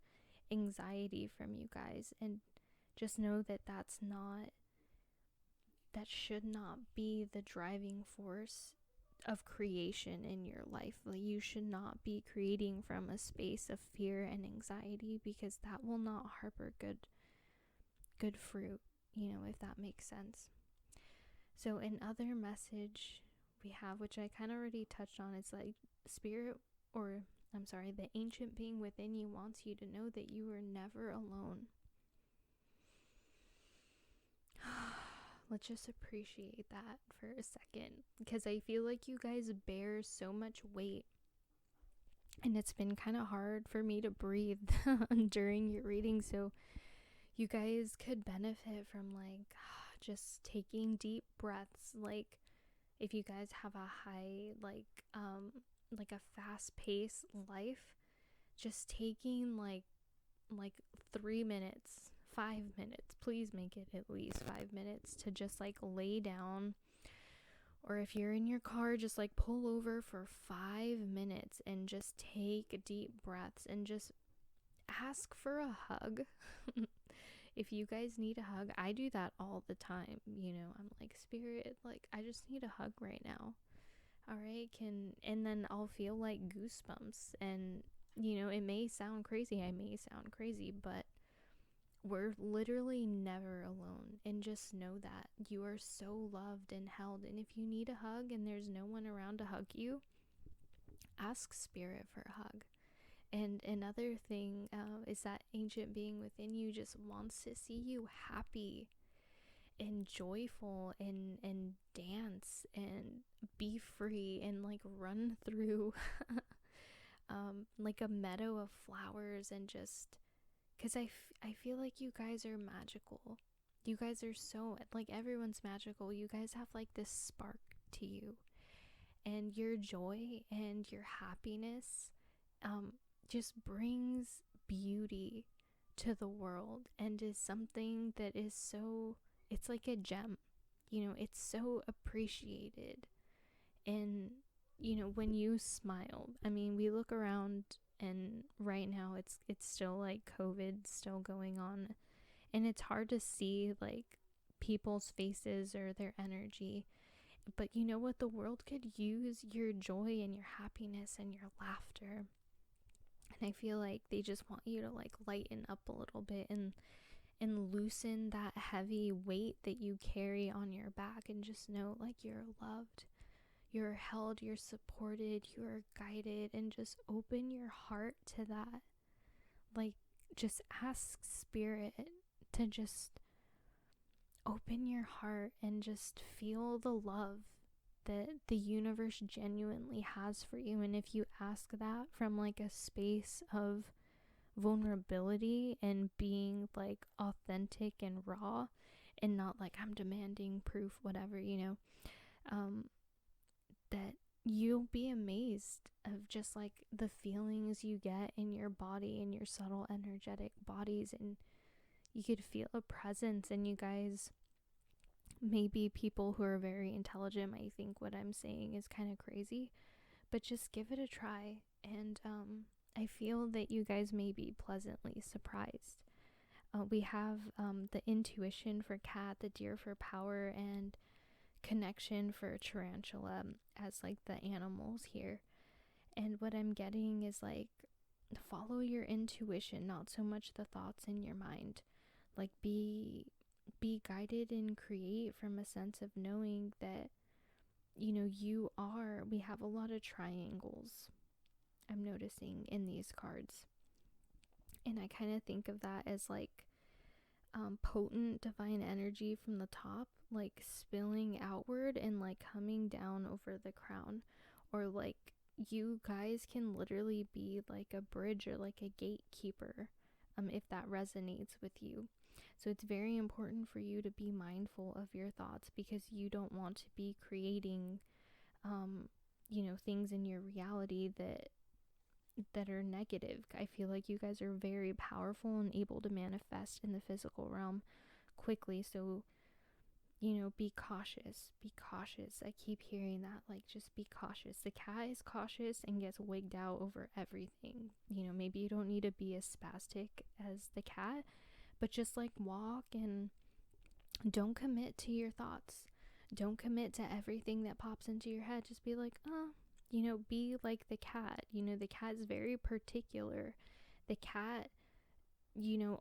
anxiety from you guys, and just know that that should not be the driving force of creation in your life. Like, you should not be creating from a space of fear and anxiety, because that will not harbor good fruit, if that makes sense. So another message we have, which I kind of already touched on, is like the ancient being within you wants you to know that you are never alone. Let's just appreciate that for a second, because I feel like you guys bear so much weight, and it's been kind of hard for me to breathe during your reading. So you guys could benefit from like just taking deep breaths. Like, if you guys have a high like a fast-paced life, just taking like 3 minutes, 5 minutes, please make it at least 5 minutes, to just like lay down, or if you're in your car, just like pull over for 5 minutes and just take deep breaths and just ask for a hug. If you guys need a hug, I do that all the time. I'm like, Spirit, like, I just need a hug right now. All right, and then I'll feel like goosebumps, and it may sound crazy, but we're literally never alone. And just know that you are so loved and held. And if you need a hug and there's no one around to hug you, ask Spirit for a hug. And another thing is that ancient being within you just wants to see you happy and joyful, and dance and be free, and like run through like a meadow of flowers, and just because I feel like you guys are magical. You guys are so, like, everyone's magical. You guys have like this spark to you, and your joy and your happiness just brings beauty to the world, and is something that is so, it's like a gem, it's so appreciated. And when you smile, I mean, we look around, and right now it's still like COVID still going on, and it's hard to see like people's faces or their energy. But you know what, the world could use your joy and your happiness and your laughter. And I feel like they just want you to like lighten up a little bit, and loosen that heavy weight that you carry on your back, and just know like you're loved, you're held, you're supported, you're guided, and just open your heart to that. Like, just ask Spirit to just open your heart and just feel the love that the universe genuinely has for you. And if you ask that from like a space of vulnerability and being like authentic and raw, and not like I'm demanding proof, whatever, that you'll be amazed of just like the feelings you get in your body, in your subtle energetic bodies. And you could feel a presence. And you guys, maybe people who are very intelligent might think what I'm saying is kind of crazy, but just give it a try. And I feel that you guys may be pleasantly surprised. We have the intuition for cat, the deer for power, and connection for tarantula as like the animals here. And what I'm getting is like, follow your intuition, not so much the thoughts in your mind. Like, be guided and create from a sense of knowing that we have a lot of triangles, I'm noticing, in these cards. And I kind of think of that as like potent divine energy from the top, like spilling outward and like coming down over the crown. Or like, you guys can literally be like a bridge or like a gatekeeper, if that resonates with you. So it's very important for you to be mindful of your thoughts, because you don't want to be creating things in your reality that are negative. I feel like you guys are very powerful and able to manifest in the physical realm quickly. So be cautious. I keep hearing that, like, just be cautious. The cat is cautious and gets wigged out over everything. Maybe you don't need to be as spastic as the cat, but just like walk, and don't commit to your thoughts. Don't commit to everything that pops into your head. Just be like, be like the cat. The cat's very particular. The cat,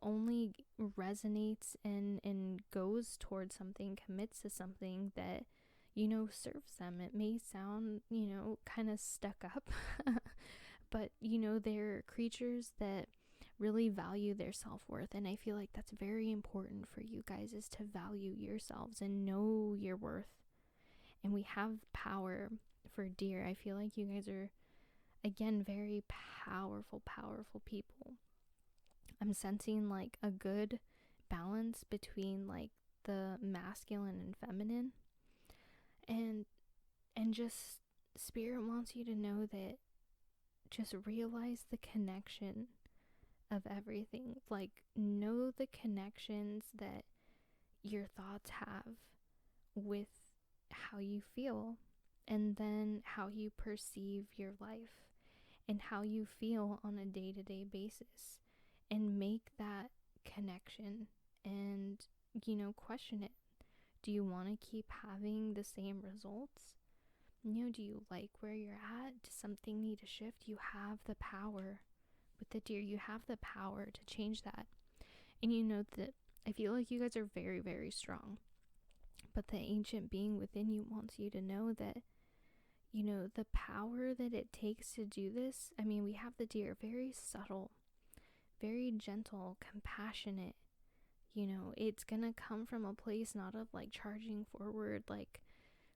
only resonates and goes towards something, commits to something that, serves them. It may sound, kind of stuck up, but, they're creatures that really value their self-worth. And I feel like that's very important for you guys, is to value yourselves and know your worth. And we have power for deer. I feel like you guys are, again, very powerful people. I'm sensing like a good balance between like the masculine and feminine, and just spirit wants you to know that, just realize the connection of everything. Like, know the connections that your thoughts have with how you feel, and then how you perceive your life and how you feel on a day-to-day basis, and make that connection and, question it. Do you want to keep having the same results? Do you like where you're at? Does something need to shift? You have the power with the deer. You have the power to change that. And that I feel like you guys are very, very strong. But the ancient being within you wants you to know that, the power that it takes to do this. I mean, we have the deer, very subtle, very gentle, compassionate. It's gonna come from a place not of like charging forward, like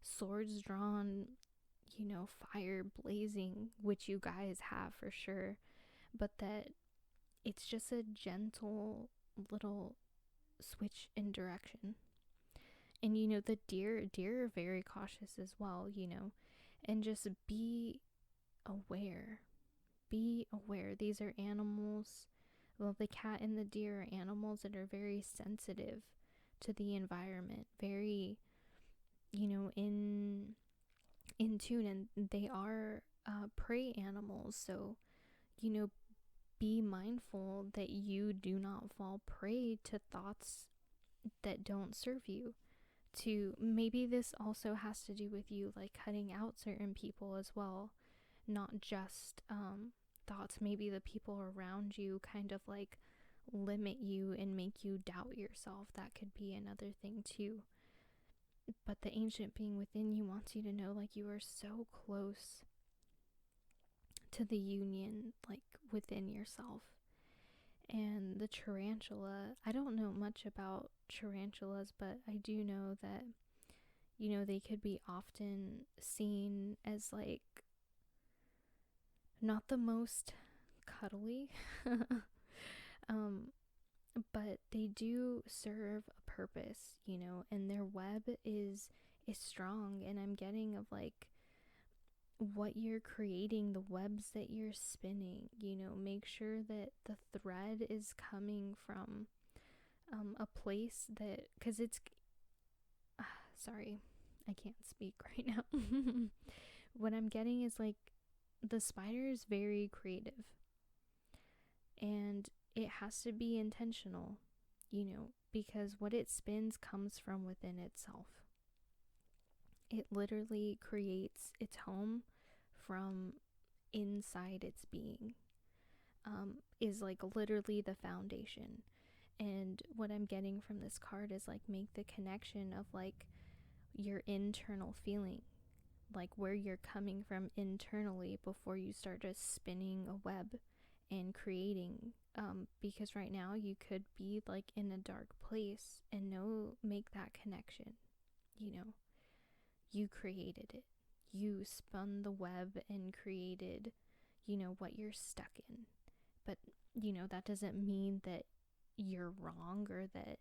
swords drawn, fire blazing, which you guys have for sure, but that it's just a gentle little switch in direction. And the deer are very cautious as well, and just be aware. These are animals. Well, the cat and the deer are animals that are very sensitive to the environment, very, in tune, and they are prey animals. So, be mindful that you do not fall prey to thoughts that don't serve you. Maybe this also has to do with you like cutting out certain people as well, not just thoughts. Maybe the people around you kind of like limit you and make you doubt yourself. That could be another thing too. But the ancient being within you wants you to know, like, you are so close to the union, like, within yourself. And the tarantula, I don't know much about tarantulas, but I do know that, they could be often seen as like not the most cuddly, but they do serve a purpose, and their web is strong. And I'm getting of like what you're creating, the webs that you're spinning, make sure that the thread is coming from a place that, because it's sorry, I can't speak right now. What I'm getting is like the spider is very creative, and it has to be intentional, because what it spins comes from within itself. It literally creates its home from inside its being, is like literally the foundation. And what I'm getting from this card is like, make the connection of like your internal feeling, like where you're coming from internally before you start just spinning a web and creating, because right now you could be like in a dark place, and make that connection. You created it, you spun the web and created, what you're stuck in. But that doesn't mean that you're wrong, or that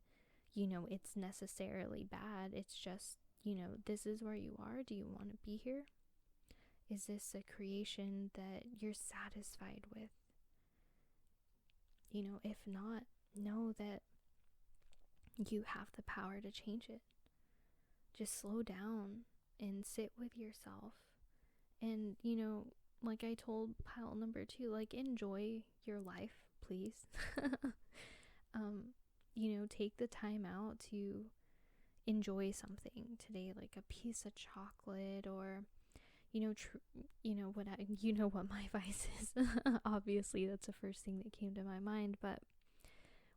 it's necessarily bad. It's just, this is where you are. Do you want to be here? Is this a creation that you're satisfied with? If not, know that you have the power to change it. Just slow down and sit with yourself. And, like I told pile number 2, like, enjoy your life, please. Take the time out to, enjoy something today, like a piece of chocolate, or you know what my vice is. Obviously, that's the first thing that came to my mind, but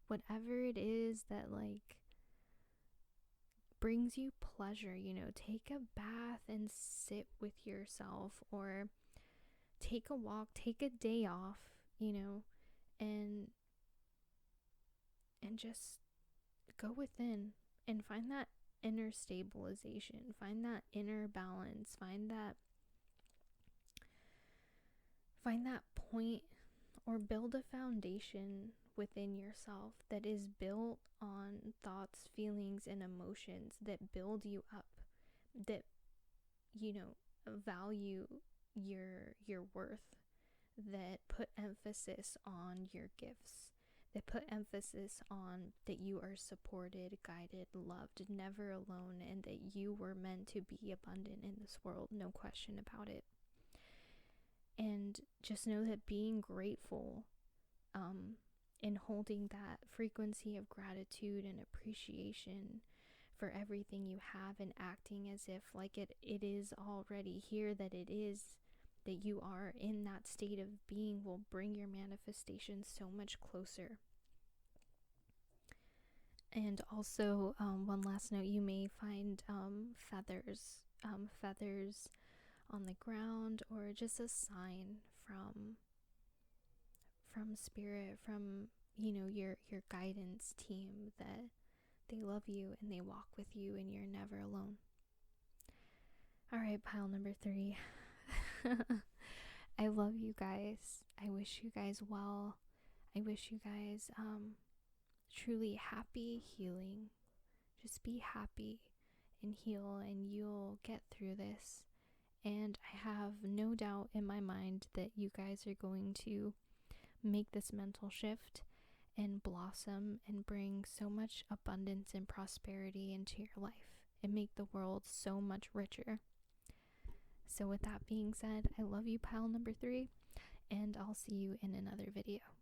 whatever it is that like brings you pleasure, take a bath and sit with yourself, or take a walk, take a day off, and just go within and find that inner stabilization, find that inner balance, find that point, or build a foundation within yourself that is built on thoughts, feelings, and emotions that build you up, that value your worth, that put emphasis on your gifts, that put emphasis on that you are supported, guided, loved, never alone, and that you were meant to be abundant in this world, no question about it. And just know that being grateful, and holding that frequency of gratitude and appreciation for everything you have, and acting as if like it is already here, that you are in that state of being, will bring your manifestation so much closer. And also, one last note, you may find feathers on the ground, or just a sign from spirit, from your guidance team, that they love you and they walk with you and you're never alone. All right, pile number 3. I love you guys. I wish you guys well. I wish you guys truly happy healing. Just be happy and heal, and you'll get through this. And I have no doubt in my mind that you guys are going to make this mental shift and blossom and bring so much abundance and prosperity into your life, and make the world so much richer. So with that being said, I love you, pile number 3, and I'll see you in another video.